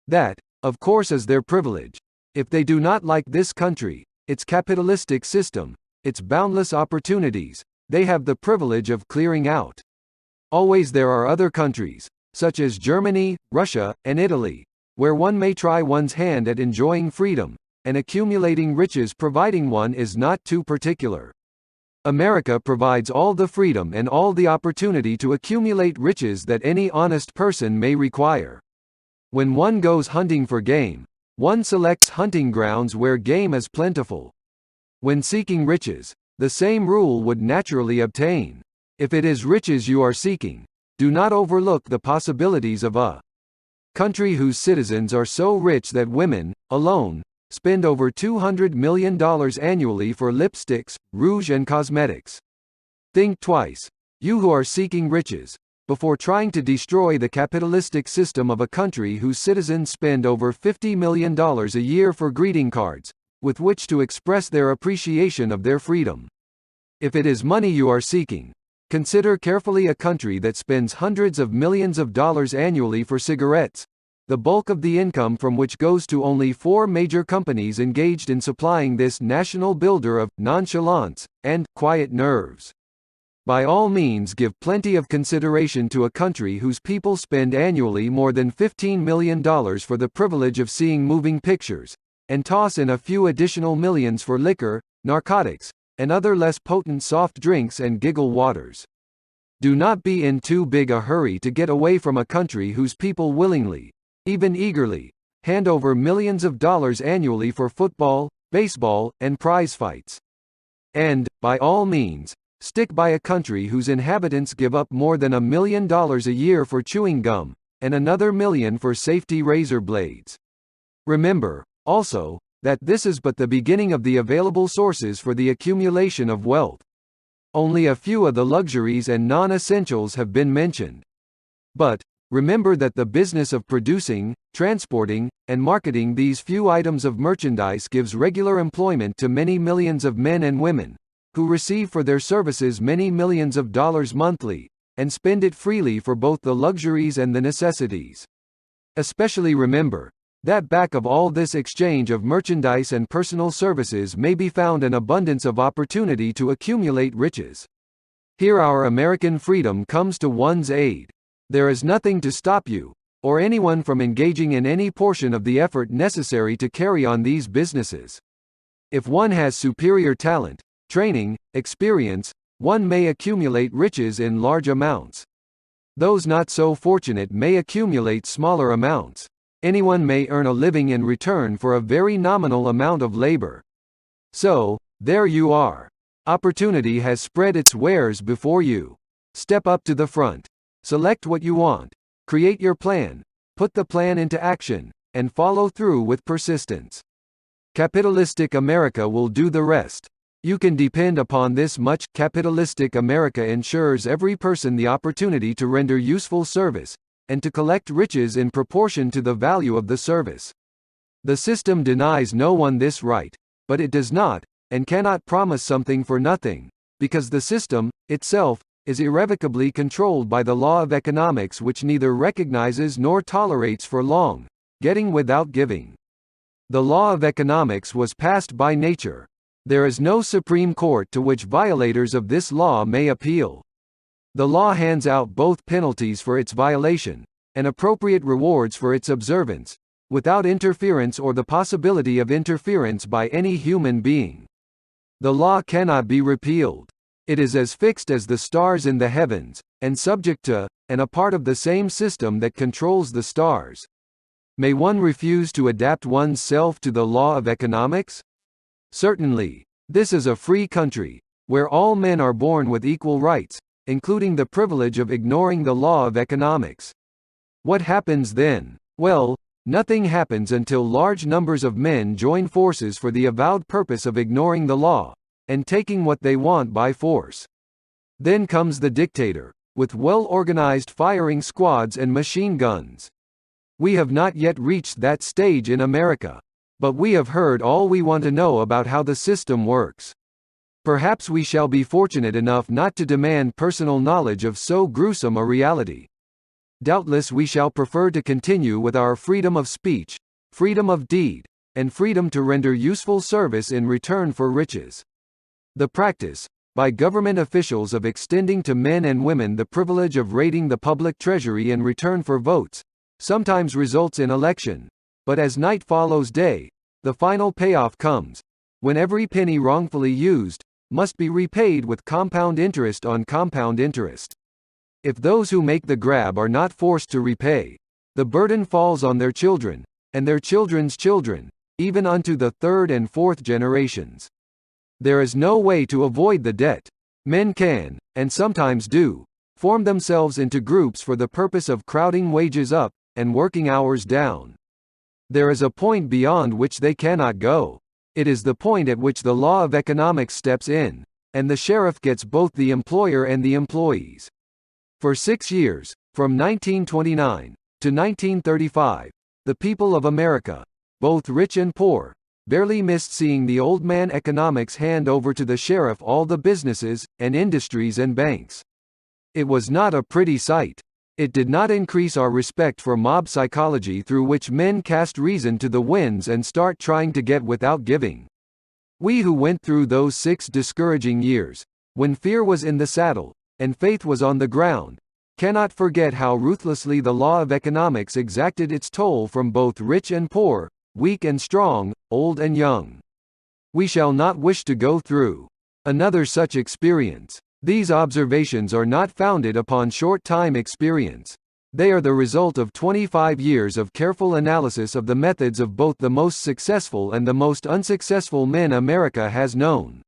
[SPEAKER 1] That, of course, is their privilege. If they do not like this country, its capitalistic system, its boundless opportunities, they have the privilege of clearing out. Always there are other countries, such as Germany, Russia, and Italy, where one may try one's hand at enjoying freedom, and accumulating riches providing one is not too particular. America provides all the freedom and all the opportunity to accumulate riches that any honest person may require. When one goes hunting for game, one selects hunting grounds where game is plentiful. When seeking riches, the same rule would naturally obtain. If it is riches you are seeking, do not overlook the possibilities of a country whose citizens are so rich that women, alone, spend over $200 million annually for lipsticks, rouge and cosmetics. Think twice, you who are seeking riches, before trying to destroy the capitalistic system of a country whose citizens spend over $50 million a year for greeting cards, with which to express their appreciation of their freedom. If it is money you are seeking, consider carefully a country that spends hundreds of millions of dollars annually for cigarettes, the bulk of the income from which goes to only 4 major companies engaged in supplying this national builder of nonchalance and quiet nerves. By all means give plenty of consideration to a country whose people spend annually more than $15 million for the privilege of seeing moving pictures, and toss in a few additional millions for liquor, narcotics, and other less potent soft drinks and giggle waters. Do not be in too big a hurry to get away from a country whose people willingly, even eagerly, hand over millions of dollars annually for football, baseball, and prize fights. And, by all means, stick by a country whose inhabitants give up more than $1 million a year for chewing gum, and another $1 million for safety razor blades. Remember, also, that this is but the beginning of the available sources for the accumulation of wealth. Only a few of the luxuries and non-essentials have been mentioned. But, remember that the business of producing, transporting, and marketing these few items of merchandise gives regular employment to many millions of men and women, who receive for their services many millions of dollars monthly, and spend it freely for both the luxuries and the necessities. Especially remember that back of all this exchange of merchandise and personal services may be found an abundance of opportunity to accumulate riches. Here our American freedom comes to one's aid. There is nothing to stop you, or anyone from engaging in any portion of the effort necessary to carry on these businesses. If one has superior talent, training, experience, one may accumulate riches in large amounts. Those not so fortunate may accumulate smaller amounts. Anyone may earn a living in return for a very nominal amount of labor. So, there you are. Opportunity has spread its wares before you. Step up to the front. Select what you want. Create your plan, put the plan into action, and follow through with persistence. Capitalistic America will do the rest. You can depend upon this much. Capitalistic America ensures every person the opportunity to render useful service, and to collect riches in proportion to the value of the service. The system denies no one this right, but it does not, and cannot promise something for nothing, because the system, itself, is irrevocably controlled by the law of economics, which neither recognizes nor tolerates for long getting without giving. The law of economics was passed by nature. There is no Supreme Court to which violators of this law may appeal. The law hands out both penalties for its violation, and appropriate rewards for its observance, without interference or the possibility of interference by any human being. The law cannot be repealed. It is as fixed as the stars in the heavens, and subject to, and a part of the same system that controls the stars. May one refuse to adapt one's self to the law of economics? Certainly. This is a free country, where all men are born with equal rights, including the privilege of ignoring the law of economics. What happens then? Well, nothing happens until large numbers of men join forces for the avowed purpose of ignoring the law, and taking what they want by force. Then comes the dictator, with well-organized firing squads and machine guns. We have not yet reached that stage in America, but we have heard all we want to know about how the system works. Perhaps we shall be fortunate enough not to demand personal knowledge of so gruesome a reality. Doubtless we shall prefer to continue with our freedom of speech, freedom of deed, and freedom to render useful service in return for riches. The practice, by government officials, of extending to men and women the privilege of raiding the public treasury in return for votes, sometimes results in election, but as night follows day, the final payoff comes, when every penny wrongfully used must be repaid with compound interest on compound interest. If those who make the grab are not forced to repay, the burden falls on their children, and their children's children, even unto the third and fourth generations. There is no way to avoid the debt. Men can, and sometimes do, form themselves into groups for the purpose of crowding wages up, and working hours down. There is a point beyond which they cannot go. It is the point at which the law of economics steps in, and the sheriff gets both the employer and the employees. For 6 years, from 1929 to 1935, the people of America, both rich and poor, barely missed seeing the old man economics hand over to the sheriff all the businesses, and industries and banks. It was not a pretty sight. It did not increase our respect for mob psychology, through which men cast reason to the winds and start trying to get without giving. We who went through those 6 discouraging years, when fear was in the saddle, and faith was on the ground, cannot forget how ruthlessly the law of economics exacted its toll from both rich and poor, weak and strong, old and young. We shall not wish to go through another such experience. These observations are not founded upon short-time experience. They are the result of 25 years of careful analysis of the methods of both the most successful and the most unsuccessful men America has known.